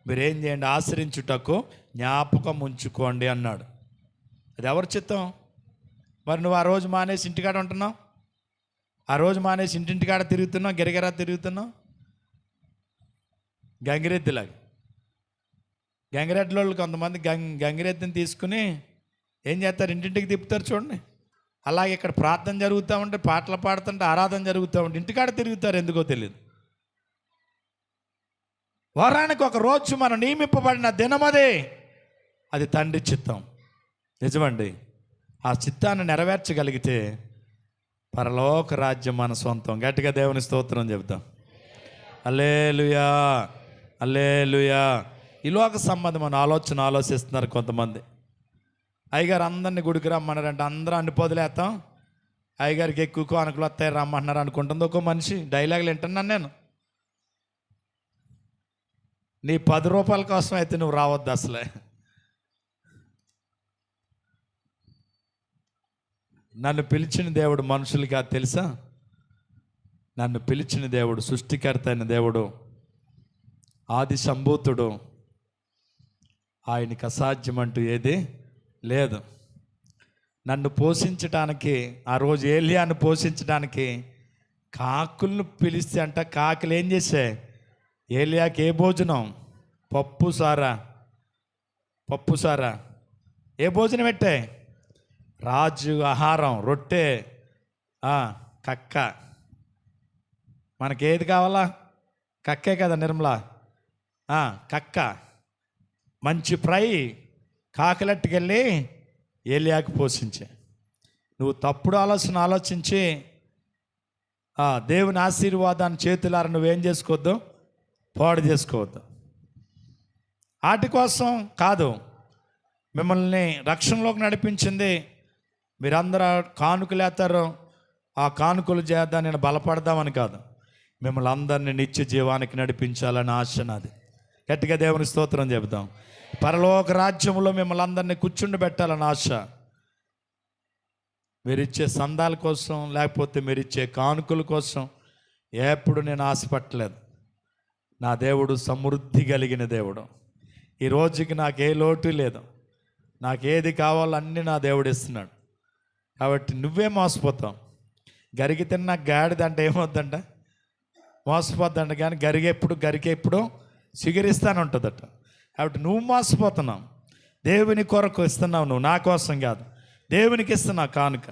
మీరేం చేయండి? ఆచరించుటకు జ్ఞాపకం ఉంచుకోండి అన్నాడు. అది ఎవరి చిత్తం? మరి నువ్వు ఆ రోజు మానేసి ఇంటికాడ ఉంటున్నావు, ఆ రోజు మానేసి ఇంటింటికాడ తిరుగుతున్నావు, గిరగిరా తిరుగుతున్నావు. గంగిరెద్దుల వాళ్ళు కొంతమంది గంగిరెద్దుని తీసుకుని ఏం చేస్తారు? ఇంటింటికి తిప్పుతారు చూడండి. అలాగే ఇక్కడ ప్రార్థన జరుగుతూ ఉంటే, పాటలు పాడుతుంటే, ఆరాధన జరుగుతూ ఉంటే ఇంటికాడ తిరుగుతారు, ఎందుకో తెలియదు. వారానికి ఒక రోజు మనం నియమింపబడిన దినమదే, అది తండ్రి చిత్తం. నిజమండి. ఆ చిత్తాన్ని నెరవేర్చగలిగితే పరలోక రాజ్యం మన సొంతం. గట్టిగా దేవుని స్తోత్రం చెబుతాం. హల్లెలూయా, హల్లెలూయా. ఈ లోక సంబంధమైన ఆలోచిస్తున్నారు కొంతమంది. అయ్యగారు అందరినీ గుడికి రమ్మన్నారంటే అందరూ అన్ని పొదిలేస్తాం, అయ్యగారికి ఎక్కువ కానుకలు వస్తాయి రమ్మంటున్నారు అనుకుంటుంది ఒక మనిషి. డైలాగులు వింటున్నాను నేను. నీ 10 రూపాయల కోసం అయితే నువ్వు రావద్దు అసలే. నన్ను పిలిచిన దేవుడు మనుషులకి అది తెలుసా? నన్ను పిలిచిన దేవుడు సృష్టికర్త అయిన దేవుడు, ఆది సంభూతుడు, ఆయనకి అసాధ్యం అంటూ ఏది లేదు. నన్ను పోషించడానికి, ఆ రోజు ఏలియాను పోషించడానికి కాకులను పిలిస్తే అంట, కాకులు ఏం చేశాయి? ఏలియాకి ఏ భోజనం? పప్పు సారా. ఏ భోజనం పెట్టాయి? రాజు ఆహారం, రొట్టె, కక్క. మనకేది కావాలా? కక్కే కదా నిర్మల. కక్క మంచి ఫ్రై కాకలట్టుకెళ్ళి ఏలియాకి పోషించే. నువ్వు తప్పుడు ఆలోచించి దేవుని ఆశీర్వాదాన్ని చేతులారా నువ్వేం చేసుకోవద్దు? పాడు చేసుకోవద్దు. వాటి కోసం కాదు మిమ్మల్ని రక్షణలోకి నడిపించింది. మీరందరూ కానుకలు వేస్తారు, ఆ కానుకలు చేద్దాం నేను బలపడదామని కాదు, మిమ్మల్ని అందరినీ నిత్య జీవానికి నడిపించాలని ఆశ నాది. గట్టిగా దేవుని స్తోత్రం చెబుతాం. పరలోక రాజ్యంలో మిమ్మల్ని అందరినీ కూర్చుండబెట్టాలని ఆశ. మీరిచ్చే సందాల కోసం, లేకపోతే మీరిచ్చే కానుకల కోసం ఎప్పుడు నేను ఆశపట్టలేదు. నా దేవుడు సమృద్ధి కలిగిన దేవుడు. ఈ రోజుకి నాకు ఏ లోటు లేదు, నాకేది కావాలో అన్నీ నా దేవుడు ఇస్తున్నాడు. కాబట్టి నువ్వే మోసపోతావు. గరిగి తిన్న గాడిదంటే ఏమవుద్దంట? మోసపోద్దంట. కానీ గరికే ఎప్పుడు సిగిరిస్తాను ఉంటుందట. కాబట్టి నువ్వు మోసపోతున్నావు. దేవుని కొరకు ఇస్తున్నావు నువ్వు, నా కోసం కాదు. దేవునికి ఇస్తున్నావు కానుక.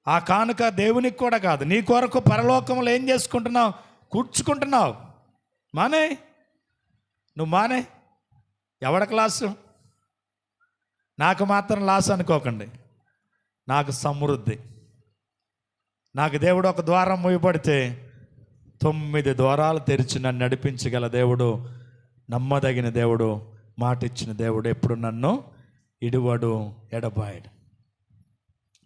ఆ కానుక దేవునికి కూడా కాదు, నీ కొరకు పరలోకంలో ఏం చేసుకుంటున్నావు? కూర్చుకుంటున్నావు. నువ్వు మానే. ఎవడ క్లాసు? నాకు మాత్రం లాస్ అనుకోకండి. నాకు సమృద్ధి. నాకు దేవుడు ఒక ద్వారం మూయబడితే 9 ద్వారాలు తెరిచి నన్ను నడిపించగల దేవుడు, నమ్మదగిన దేవుడు, మాట ఇచ్చిన దేవుడు, ఎప్పుడు నన్ను ఇడువడు, ఎడబాయడు.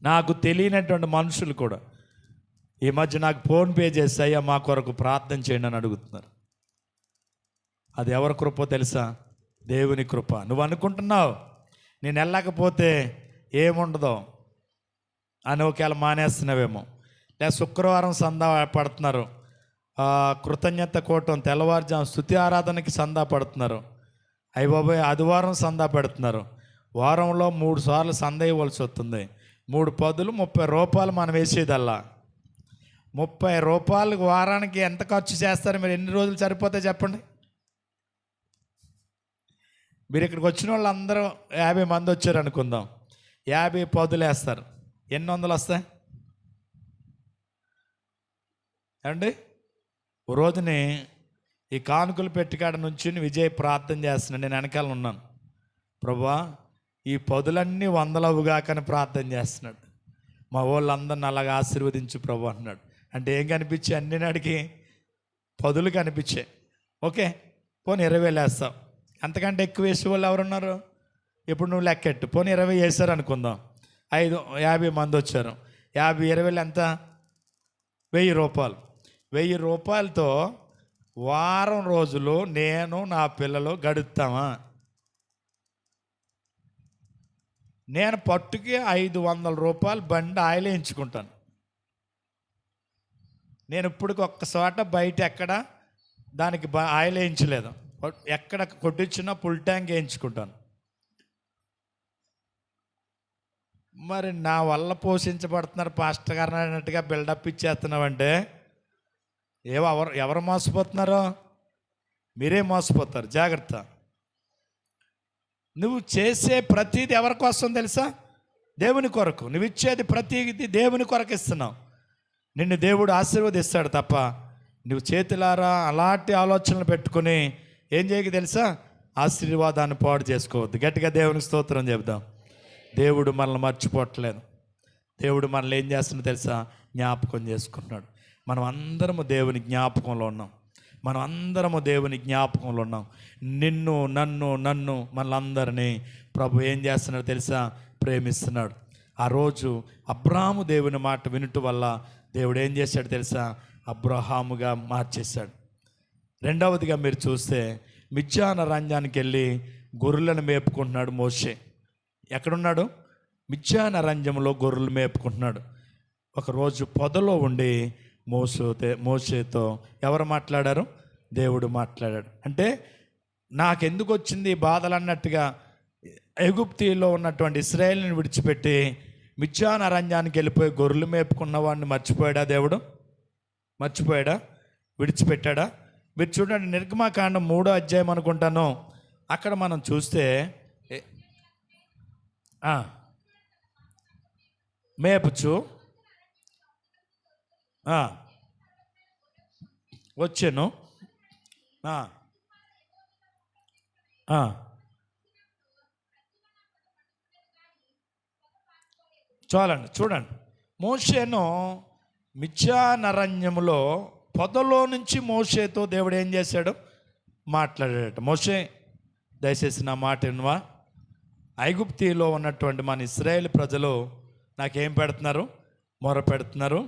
నాకు తెలియనటువంటి మనుషులు కూడా ఈ మధ్య నాకు ఫోన్పే చేసి అయ్యా మా కొరకు ప్రార్థన చేయండి అని అడుగుతున్నారు. అది ఎవరి కృపో తెలుసా? దేవుని కృప. నువ్వు అనుకుంటున్నావు నేను వెళ్ళకపోతే ఏముండదో అని ఒకవేళ మానేస్తున్నావేమో. లేదా శుక్రవారం సందా పడుతున్నారు, కృతజ్ఞత కూటం తెల్లవారుజాము స్తుతి ఆరాధనకి సందా పడుతున్నారు. అయ్య బాబోయ్ ఆదివారం సందా పెడుతున్నారు. వారంలో 3 సార్లు సందా ఇవ్వాల్సి వస్తుంది. 3 పదులు 30 రూపాయలు మనం వేసేదల్లా. 30 రూపాయలకు వారానికి ఎంత ఖర్చు చేస్తారు మీరు? ఎన్ని రోజులు సరిపోతాయి చెప్పండి? మీరు ఇక్కడికి వచ్చిన వాళ్ళు అందరూ 50 మంది వచ్చారు అనుకుందాం. 50 పదులు వేస్తారు, ఎన్ని వందలు వస్తాయి ఏమండి? ఓ రోజుని ఈ కానుకలు పెట్టికాడ నుంచి విజయ్ ప్రార్థన చేస్తున్నాను. నేను వెనకాల ఉన్నాను. ప్రభువా ఈ పదులన్నీ 100 కానీ ప్రార్థన చేస్తున్నాడు. మా వాళ్ళందరిని అలాగా ఆశీర్వదించు ప్రభు అన్నాడు. అంటే ఏం కనిపించాయి? అన్ని నాడికి పదులు కనిపించాయి. ఓకే పోనీ 20 వేస్తావు. అంతకంటే ఎక్కువ వేసే వాళ్ళు ఎవరున్నారు? ఇప్పుడు నువ్వు లెక్కెట్టు. పోనీ 20 వేసారు అనుకుందాం. 50 మంది వచ్చారు. 50 20 ఎంత? 1000 రూపాయలు. 1000 రూపాయలతో వారం రోజులు నేను నా పిల్లలు గడుపుతామా? నేను పట్టుకి 500 రూపాయలు బండి ఆయిల్ వేయించుకుంటాను. నేను ఇప్పటికి ఒక్క చోట బయట ఎక్కడ దానికి ఆయిల్ వేయించలేదు. ఎక్కడ కొట్టించినా ఫుల్ ట్యాంక్ వేయించుకుంటాను. మరి నా వల్ల పోషించబడుతున్నారు పాస్టర్ గారు అన్నట్టుగా బిల్డప్ ఇచ్చేస్తున్నావంటే ఎవరు మోసపోతున్నారో? మీరే మోసపోతారు. జాగ్రత్త. నువ్వు చేసే ప్రతిదీ ఎవరి కోసం తెలుసా? దేవుని కొరకు. నువ్వు ఇచ్చేది ప్రతిదీ దేవుని కొరకు ఇస్తున్నావు. నిన్ను దేవుడు ఆశీర్వదిస్తాడు తప్ప నువ్వు చేతులారా అలాంటి ఆలోచనలు పెట్టుకుని ఏం చేయక తెలుసా? ఆశీర్వాదాన్ని పాడు చేసుకోవద్దు. గట్టిగా దేవునికి స్తోత్రం చెబుదాం. దేవుడు మనల్ని మర్చిపోవట్లేదు. దేవుడు మనల్ని ఏం చేస్తున్నా తెలుసా? జ్ఞాపకం చేసుకుంటున్నాడు. మనం అందరము దేవుని జ్ఞాపకంలో ఉన్నాం. మనం అందరము దేవుని జ్ఞాపకంలో ఉన్నాం. నిన్ను నన్ను మనలందరినీ ప్రభు ఏం చేస్తున్నాడు తెలుసా? ప్రేమిస్తున్నాడు. ఆ రోజు అబ్రాహాము దేవుని మాట వినుట వల్ల దేవుడు ఏం చేశాడు తెలుసా? అబ్రహాముగా మార్చేశాడు. రెండవదిగా మీరు చూస్తే మిద్యాను అరణ్యానికి వెళ్ళి గొర్రెలను మేపుకుంటున్నాడు మోషే. ఎక్కడున్నాడు? మిద్యాను అరణ్యంలో గొర్రెలు మేపుకుంటున్నాడు. ఒకరోజు పొదలో ఉండి మోషేతో ఎవరు మాట్లాడారు? దేవుడు మాట్లాడాడు. అంటే నాకెందుకు వచ్చింది ఈ బాధలు అన్నట్టుగా ఎగుప్తిలో ఉన్నటువంటి ఇశ్రాయేలుని విడిచిపెట్టి మిద్యాను అరణ్యానికి వెళ్ళిపోయి గొర్రెలు మేపుకున్న వాడిని మర్చిపోయాడా దేవుడు? మర్చిపోయాడా? విడిచిపెట్టాడా? మీరు చూడండి, నిర్గమాకాండం 3వ అధ్యాయం అనుకుంటాను. అక్కడ మనం చూస్తే మేపుచు వచ్చాను. చూడండి మోషేను మిద్యాను అరణ్యములో పొదలో నుంచి మోషేతో దేవుడు ఏం చేశాడు? మాట్లాడాడట. మోషే దయచేసి నా మాట వినవా? ఐగుప్తిలో ఉన్నటువంటి మన ఇశ్రాయేలు ప్రజలు నాకేం పెడుతున్నారు? మొర పెడుతున్నారు.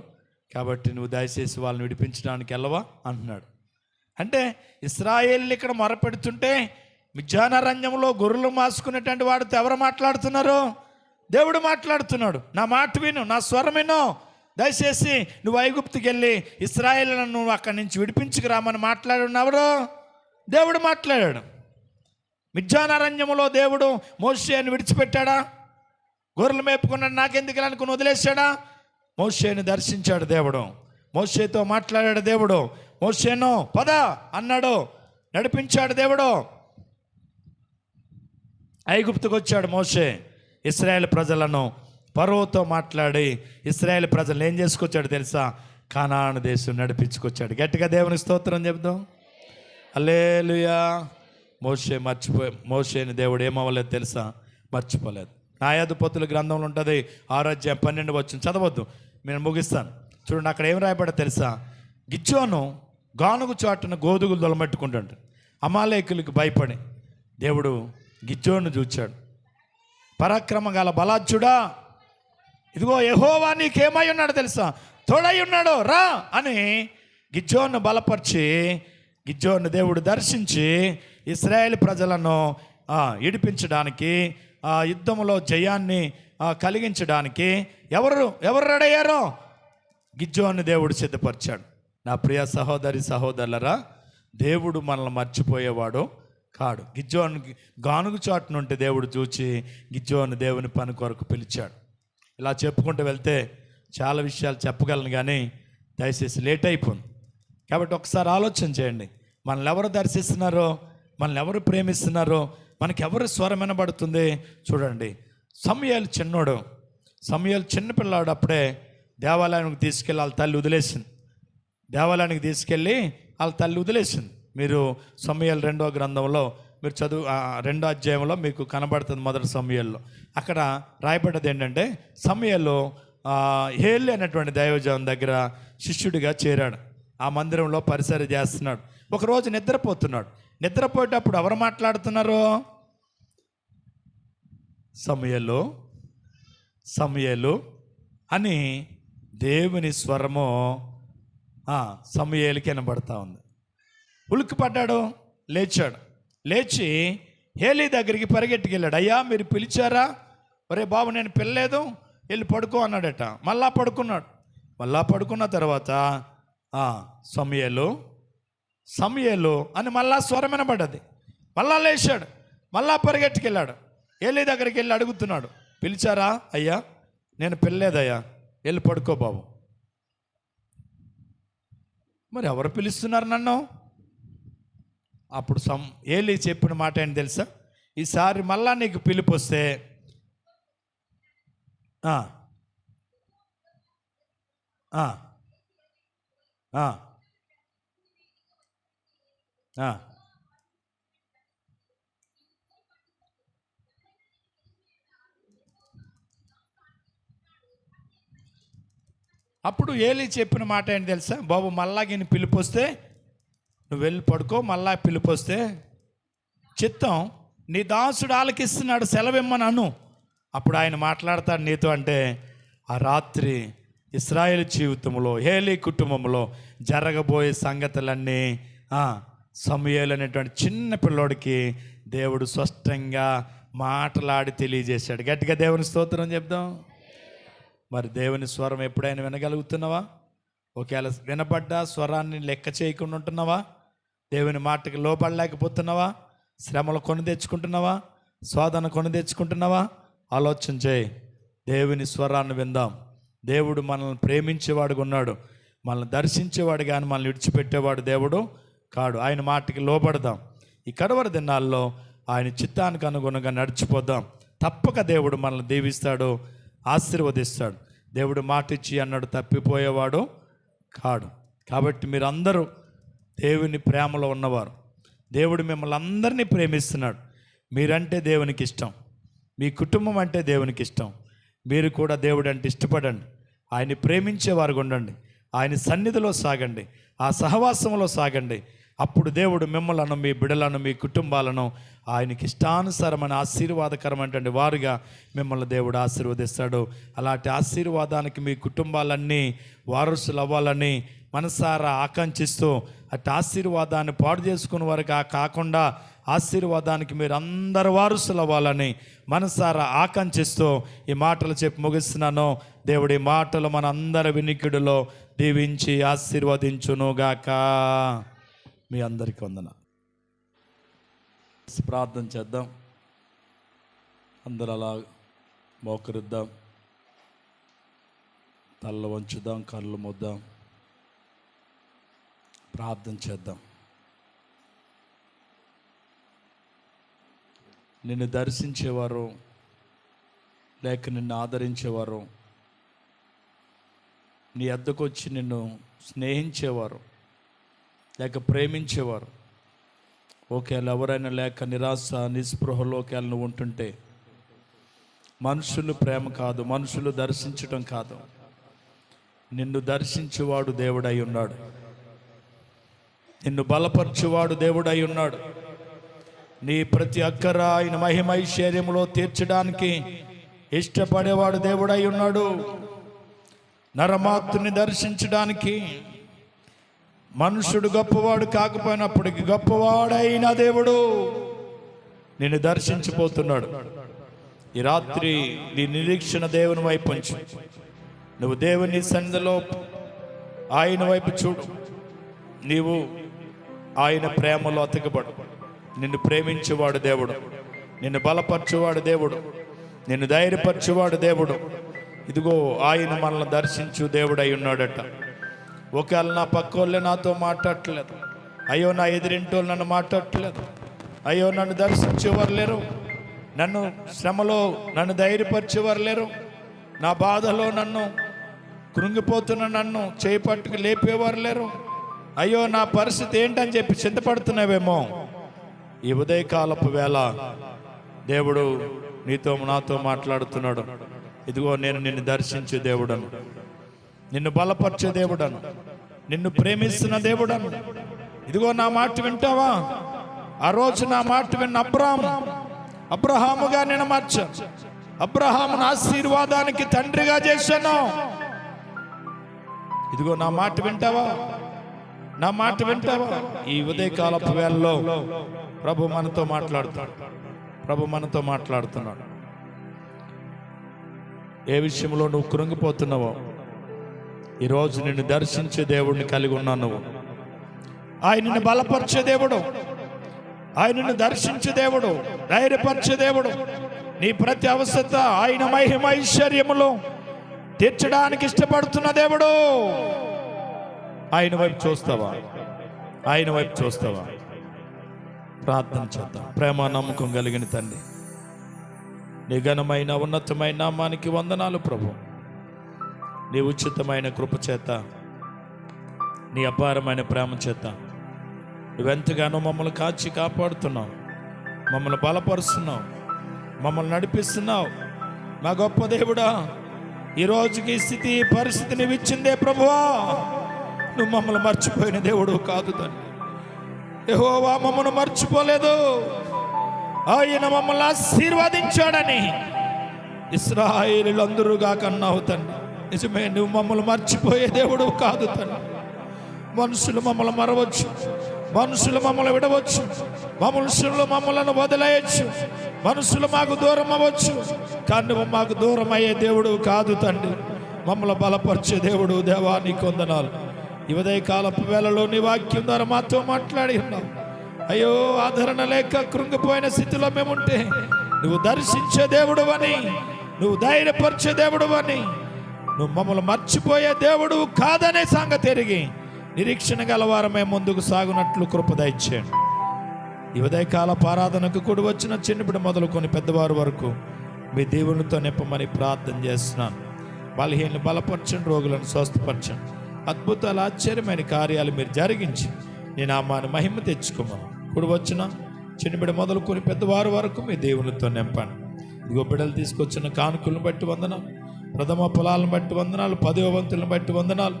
కాబట్టి నువ్వు దయచేసి వాళ్ళని విడిపించడానికి వెళ్ళవా అంటున్నాడు. అంటే ఇశ్రాయేలు ఇక్కడ మొర పెడుతుంటే మిద్యాను అరణ్యంలో గొర్రెలు మాసుకునేటువంటి వాడితో ఎవరు మాట్లాడుతున్నారు? దేవుడు మాట్లాడుతున్నాడు. నా మాట విను, నా స్వరం విను. దయచేసి నువ్వు ఐగుప్తుకి వెళ్ళి ఇశ్రాయేలును నువ్వు అక్కడి నుంచి విడిపించుకురామని మాట్లాడున్నవరు? దేవుడు మాట్లాడాడు. మిద్యాను అరణ్యములో దేవుడు మోషేను విడిచిపెట్టాడా? గొర్రెలు మేపుకున్నాడు నాకెందుకు అనుకుని వదిలేశాడా? మోషేను దర్శించాడు దేవుడు. మోషేతో మాట్లాడాడు దేవుడు. మోషేను పద అన్నాడు, నడిపించాడు దేవుడు. ఐగుప్తుకు వచ్చాడు మోషే. ఇశ్రాయేలు ప్రజలను ఫరోతో మాట్లాడి ఇశ్రాయేలు ప్రజలను ఏం చేసుకొచ్చాడు తెలుసా? కానాను దేశం నడిపించుకొచ్చాడు. గట్టిగా దేవుని స్తోత్రం చెప్దాం. హల్లెలూయా. మోషేని దేవుడు ఏమవ్వలేదు తెలుసా? మర్చిపోలేదు. న్యాయాధిపతుల గ్రంథంలో ఉంటుంది 6వ అధ్యాయం 12వ వచనం. చదవద్దు, నేను ముగిస్తాను. చూడండి అక్కడ ఏం రాయబడ్డా తెలుసా? గిద్యోను గానుగు చాటున గోధుగులు దొలమెట్టుకుంటాడు. అమాలేకులకు భయపడి దేవుడు గిద్యోను చూచాడు. పరాక్రమ గల బలాజ్జుడా, ఇదిగో యెహోవా నీకేమై ఉన్నాడు తెలుసా, తోడై ఉన్నాడు రా అని గిద్యోను బలపరిచి, గిద్యోను దేవుడు దర్శించి ఇశ్రాయేలు ప్రజలను ఇడిపించడానికి, యుద్ధంలో జయాన్ని కలిగించడానికి ఎవరు రెడీ అయ్యారో గిద్యోను దేవుడు సిద్ధపరిచాడు. నా ప్రియ సహోదరి సహోదరులరా, దేవుడు మనల్ని మర్చిపోయేవాడు కాడు. గిద్యోను గానుగు చాటు నుండి దేవుడు చూచి గిద్యోను దేవుని పని కొరకు పిలిచాడు. ఇలా చెప్పుకుంటూ వెళ్తే చాలా విషయాలు చెప్పగలను, కానీ దయచేసి లేట్ అయిపోయింది. కాబట్టి ఒకసారి ఆలోచన చేయండి, మనల్ని ఎవరు దర్శిస్తున్నారో, మనల్ని ఎవరు ప్రేమిస్తున్నారో, మనకి ఎవరు స్వరం వినబడుతుంది. చూడండి, సమూయేలు చిన్నోడు, సమూయేలు చిన్నపిల్లాడు. అప్పుడే దేవాలయానికి తీసుకెళ్ళి వాళ్ళ తల్లి వదిలేసింది. దేవాలయానికి తీసుకెళ్ళి వాళ్ళ తల్లి వదిలేసింది. మీరు సమూయేలు 2వ గ్రంథంలో మీరు చదువు 2వ అధ్యాయంలో మీకు కనబడుతుంది. మొదటి సమూయేలులో అక్కడ రాయబడ్డది ఏంటంటే, సమూయేలు ఏలి అనేటువంటి దైవజనం దగ్గర శిష్యుడిగా చేరాడు. ఆ మందిరంలో పరిసర చేస్తున్నాడు. ఒకరోజు నిద్రపోతున్నాడు. నిద్రపోయేటప్పుడు ఎవరు మాట్లాడుతున్నారు? సమూయేలు సమూయేలు అని దేవుని స్వరము సమూయేలుకి వినబడతా ఉంది. ఉలిక్కిపడ్డాడు, లేచాడు. లేచి ఏలీ దగ్గరికి పరిగెట్టుకెళ్ళాడు. అయ్యా మీరు పిలిచారా? ఒరే బాబు నేను పిల్లలేదు, వెళ్ళి పడుకో అన్నాడట. మళ్ళా పడుకున్నాడు. మళ్ళా పడుకున్న తర్వాత సమూయేలు సమూయేలు అని మళ్ళా స్వరం వినబడ్డది. మళ్ళా లేచాడు, మళ్ళా పరిగెట్టుకెళ్ళాడు. ఏలీ దగ్గరికి వెళ్ళి అడుగుతున్నాడు, పిలిచారా? అయ్యా నేను పిల్లలేదయ్యా, వెళ్ళి పడుకో బాబు. మరి ఎవరు పిలుస్తున్నారు నన్ను? అప్పుడు ఏలీ చెప్పిన మాట ఏంటి తెలుసా? ఈసారి మళ్ళా నీకు పిలుపు వస్తే అప్పుడు ఏలీ చెప్పిన మాట ఏంటి తెలుసా? బాబు మళ్ళా ఈయన పిలుపు వస్తే నువ్వు వెళ్ళి పడుకో, మళ్ళా పిలుపు వస్తే చిత్తం నీ దాసుడు ఆలకిస్తున్నాడు, సెలవిమ్మని అను. అప్పుడు ఆయన మాట్లాడతాడు నీతో అంటే, ఆ రాత్రి ఇశ్రాయేలు జీవితంలో ఏలీ కుటుంబంలో జరగబోయే సంగతులన్నీ సమూయేలు అనేటువంటి చిన్న పిల్లోడికి దేవుడు స్పష్టంగా మాట్లాడి తెలియజేశాడు. గట్టిగా దేవుని స్తోత్రం చెప్దాం. మరి దేవుని స్వరం ఎప్పుడైనా వినగలుగుతున్నావా? ఒకవేళ వినబడ్డా స్వరాన్ని లెక్క చేయకుండా ఉంటున్నావా? దేవుని మాటకి లోబడలేకపోతున్నావా? శ్రమలు కొని తెచ్చుకుంటున్నావా? శోధన కొని తెచ్చుకుంటున్నావా? ఆలోచన చేయి. దేవుని స్వరాన్ని విందాం. దేవుడు మనల్ని ప్రేమించేవాడుగా ఉన్నాడు. మనల్ని దర్శించేవాడు కానీ మనల్ని విడిచిపెట్టేవాడు దేవుడు కాడు. ఆయన మాటకి లోబడదాం. ఈ కడవరి దినాల్లో ఆయన చిత్తానికి అనుగుణంగా నడిచిపోదాం. తప్పక దేవుడు మనల్ని దీవిస్తాడు, ఆశీర్వదిస్తాడు. దేవుడు మాట ఇచ్చి అన్నాడు, తప్పిపోయేవాడు కాడు. కాబట్టి మీరందరూ దేవుని ప్రేమలో ఉన్నవారు. దేవుడు మిమ్మల్ని అందరినీ ప్రేమిస్తున్నాడు. మీరంటే దేవునికి ఇష్టం, మీ కుటుంబం అంటే దేవునికి ఇష్టం. మీరు కూడా దేవుడు అంటే ఇష్టపడండి. ఆయన్ని ప్రేమించేవారుగా ఉండండి. ఆయన సన్నిధిలో సాగండి, ఆ సహవాసంలో సాగండి. అప్పుడు దేవుడు మిమ్మలను, మీ బిడ్డలను, మీ కుటుంబాలను ఆయనకి ఇష్టానుసారమైన ఆశీర్వాదకరమైనటువంటి వారుగా మిమ్మల్ని దేవుడు ఆశీర్వదిస్తాడు. అలాంటి ఆశీర్వాదానికి మీ కుటుంబాలన్నీ వారసులు అవ్వాలని మనసారా ఆకాంక్షిస్తూ, అటు ఆశీర్వాదాన్ని పాడు చేసుకునే వారికి కాకుండా ఆశీర్వాదానికి మీరు అందరు వారసులు అవ్వాలని మనసారా ఆకాంక్షిస్తూ ఈ మాటలు చెప్పి ముగిస్తున్నాను. దేవుడి మాటలు మన అందరి వినికిడిలో దీవించి ఆశీర్వదించునుగాక. మీ అందరికీ వందనాలు. ప్రార్థన చేద్దాం. అందరూ అలా మోకరిద్దాం, తల్ల వంచుదాం, కళ్ళు ముద్దాం, ప్రార్థన చేద్దాం. నిన్ను దర్శించేవారు లేక నిన్ను ఆదరించేవారు, నీ వద్దకు వచ్చి నిన్ను స్నేహించేవారు లేక ప్రేమించేవారు ఒకవేళ ఎవరైనా లేక నిరాశ నిస్పృహలో ఒకవేళ నువ్వు ఉంటుంటే, మనుషులు ప్రేమ కాదు, మనుషులు దర్శించటం కాదు, నిన్ను దర్శించేవాడు దేవుడై ఉన్నాడు. నిన్ను బలపరచువాడు దేవుడై ఉన్నాడు. నీ ప్రతి అక్కర ఆయన మహిమైశ్వర్యములో తీర్చడానికి ఇష్టపడేవాడు దేవుడై ఉన్నాడు. నరమాత్రుని దర్శించడానికి మనుషుడు గొప్పవాడు కాకపోయినప్పటికీ గొప్పవాడైన దేవుడు నిన్ను దర్శించిపోతున్నాడు. ఈ రాత్రి నీ నిరీక్షణ దేవుని వైపు ఉంచు. నువ్వు దేవుని సన్నిధిలో ఆయన వైపు చూడు. నీవు ఆయన ప్రేమలో అతకబడు. నిన్ను ప్రేమించేవాడు దేవుడు, నిన్ను బలపరచువాడు దేవుడు, నిన్ను ధైర్యపరచువాడు దేవుడు. ఇదిగో ఆయన మనల్ని దర్శించు దేవుడై ఉన్నాడట. ఒకవేళ నా పక్కోళ్ళే నాతో మాట్లాడట్లేదు, అయ్యో నా ఎదురింటోళ్ళు నన్ను మాట్లాడట్లేదు, అయ్యో నన్ను దర్శించేవారు లేరు, నన్ను శ్రమలో నన్ను ధైర్యపరిచేవారు లేరు, నా బాధలో నన్ను కృంగిపోతున్న నన్ను చేపట్టుకు లేపేవారు లేరు, అయ్యో నా పరిస్థితి ఏంటని చెప్పి చింతపడుతున్నావేమో, ఈ ఉదయకాలపు వేళ దేవుడు నీతో నాతో మాట్లాడుతున్నాడు. ఇదిగో నేను నిన్ను దర్శించే దేవుడను, నిన్ను బలపరిచే దేవుడను, నిన్ను ప్రేమిస్తున్న దేవుడను. ఇదిగో నా మాట వింటావా? ఆ రోజు నా మాట విన్న అబ్రహాముగా నేను మార్చాను. అబ్రహామును ఆశీర్వాదానికి తండ్రిగా చేశాను. ఇదిగో నా మాట వింటావా? నా మాట వింటావా? ఈ ఉదయకాలపు వేళలో ప్రభు మనతో మాట్లాడుతాడు. ప్రభు మనతో మాట్లాడుతున్నాడు. ఏ విషయంలో నువ్వు కృంగిపోతున్నావో ఈరోజు నిన్ను దర్శించే దేవుడిని కలిగి ఉన్నావు. నువ్వు ఆయనను బలపరిచే దేవుడు, ఆయనను దర్శించే దేవుడు, ధైర్యపరిచే దేవుడు. నీ ప్రతి అవసరత ఆయన మహిమైశ్వర్యములో తీర్చడానికి ఇష్టపడుతున్న దేవుడు. ఆయన వైపు చూస్తావా? ఆయన వైపు చూస్తావా? ప్రార్థన చేద్దాం. ప్రేమ నమ్మకం కలిగిన తండ్రి, నీ ఘనమైన ఉన్నతమైన నామానికి వందనాలు ప్రభు. నీ ఉచితమైన కృప చేత, నీ అపారమైన ప్రేమ చేత నువ్వెంతగానో మమ్మల్ని కాచి కాపాడుతున్నావు, మమ్మల్ని బలపరుస్తున్నావు, మమ్మల్ని నడిపిస్తున్నావు. మా గొప్ప దేవుడా, ఈ రోజుకి స్థితి పరిస్థితి నువ్వు ఇచ్చిందే ప్రభువా. నువ్వు మమ్మల్ని మర్చిపోయిన దేవుడు కాదు తండ్రి. యెహోవా మమ్మల్ని మర్చిపోలేదు. ఆయన మమ్మల్ని ఆశీర్వదించాడని ఇశ్రాయేలీయులందరూగా కన్నావు తండ్రి. నిజమే, నువ్వు మమ్మల్ని మర్చిపోయే దేవుడు కాదు తండ్రి. మనుషులు మమ్మల్ని మరవచ్చు, మనుషులు మమ్మల్ని విడవచ్చు, మనుషులు మమ్మల్ని వదిలేయచ్చు, మనుషులు మాకు దూరం అవ్వచ్చు, కానీ నువ్వు మాకు దూరం అయ్యే దేవుడు కాదు తండ్రి. మమ్మల్ని బలపరిచే దేవుడు. దేవా నీకు వందనాలు. ఈ ఉదయకాలపు వేళలో నీ వాక్యం ద్వారా మాతో మాట్లాడి ఉన్నావు. అయ్యో, ఆదరణ లేక కృంగిపోయిన స్థితిలో మేముంటే నువ్వు దర్శించే దేవుడు అని, నువ్వు ధైర్యపరిచే దేవుడు అని, నువ్వు మమ్మల్ని మర్చిపోయే దేవుడు కాదనే సంగతి ఎరిగి నిరీక్షణ గలవారమే ముందుకు సాగునట్లు కృప దయచేయండి. ఈ ఉదయకాలపు ఆరాధనకు కూడి వచ్చిన చిన్నపిడి మొదలుకొని పెద్దవారు వరకు మీ దేవునితో నింపమని ప్రార్థన చేస్తున్నాను. బలహీనలు బలపరచండి, రోగులను స్వస్థపరచండి. అద్భుతాలు ఆశ్చర్యమైన కార్యాలు మీరు జరిగించి నీ నామాన్ని మహిమ తెచ్చుకోమని కూడి వచ్చిన చిన్నబిడ్డ మొదలుకొని పెద్దవారు వరకు మీ దేవునితో నింపండి. ఇదిగో బిడ్డలు తీసుకొచ్చిన కానుకలను బట్టి వందనాలు, ప్రథమ పొలాలను బట్టి వందనాలు, 10వ వంతులను బట్టి వందనాలు,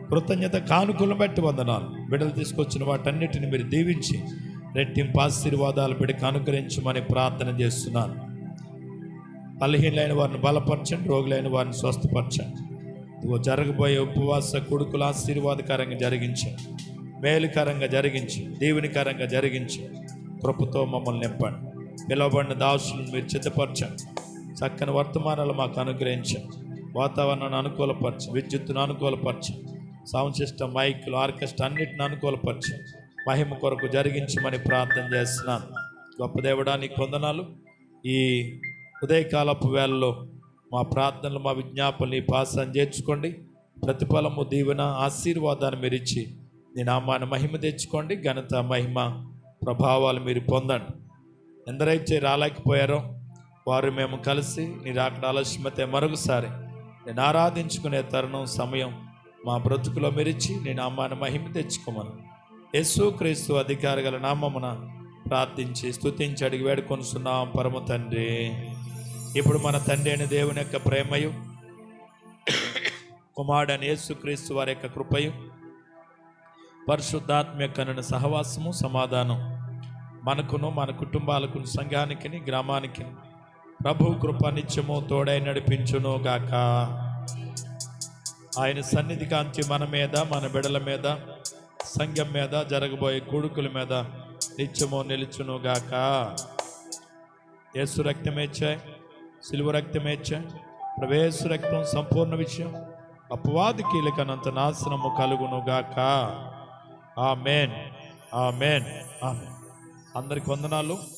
కృతజ్ఞత కానుకలను బట్టి వందనాలు. బిడ్డలు తీసుకొచ్చిన వాటన్నిటిని మీరు దీవించి రెట్టింపు ఆశీర్వాదాలు బిడ్డకు అనుగ్రహించమని ప్రార్థన చేస్తున్నాను. బలహీనైన వారిని బలపరచండి, రోగులైన వారిని స్వస్థపరచండి. ఇదిగో జరగబోయే ఉపవాస కొడుకులు ఆశీర్వాదకరంగా జరిగించండి, మేలుకరంగా జరిగించి, దీవెనికరంగా జరిగించి కృపతో మమ్మల్ని నింపండి. పిలువబడిన దాసులను మీరు సిద్ధపరచండి. చక్కని వర్తమానాలు మాకు అనుగ్రహించండి. వాతావరణాన్ని అనుకూలపరచు, విద్యుత్తును అనుకూలపరచు, సౌండ్ సిస్టమ్, మైకులు, ఆర్కెస్ట్రా అన్నిటిని అనుకూలపరచు. మహిమ కొరకు జరిగించమని ప్రార్థన చేస్తున్నాను. గొప్ప దేవుడా నీకు వందనాలు. ఈ ఉదయకాలపు వేళలో మా ప్రార్థనలు, మా విజ్ఞాపనలు ఈ పాసాన్ని చేర్చుకోండి. ప్రతిఫలము, దీవెన, ఆశీర్వాదాన్ని మీరు ఇచ్చి నీ నామాన్ని మహిమ తెచ్చుకోండి. ఘనత, మహిమ, ప్రభావాలు మీరు పొందండి. ఎందరైతే రాలేకపోయారో వారు మేము కలిసి నీ రాకడ ఆలస్యమైతే మరొకసారి నేను ఆరాధించుకునే తరుణం, సమయం మా బ్రతుకులో మెరిచి నీ నామాన్ని మహిమ తెచ్చుకోమని యేసుక్రీస్తు అధికారి గల నామమున ప్రార్థించి స్తుతించి అడిగి వేడుకొనుచున్నాం పరమ తండ్రి. ఇప్పుడు మన తండ్రి అయిన దేవుని యొక్క ప్రేమయు, కుమారుడైన యేసుక్రీస్తు వారి యొక్క కృపయు, పరిశుద్ధాత్మ కనున సహవాసము సమాధానం మనకును మన కుటుంబాలకు సంఘానికి గ్రామానికి ప్రభు కృప నిత్యము తోడై నడిపించును గాక. ఆయన సన్నిధి కాంతి మన మీద, మన బిడల మీద, సంఘం మీద, జరగబోయే కొడుకుల మీద నిత్యము నిలుచును గాక. యేసు రక్తమేచ్చాయి, సిలువ రక్తమేచ్చాయి, ప్రవేశ రక్తం సంపూర్ణ విషయం, అపవాది కీలకనంత నాశనము కలుగును గాక. ఆమేన్, ఆమేన్, ఆమేన్. అందరికి వందనాలు.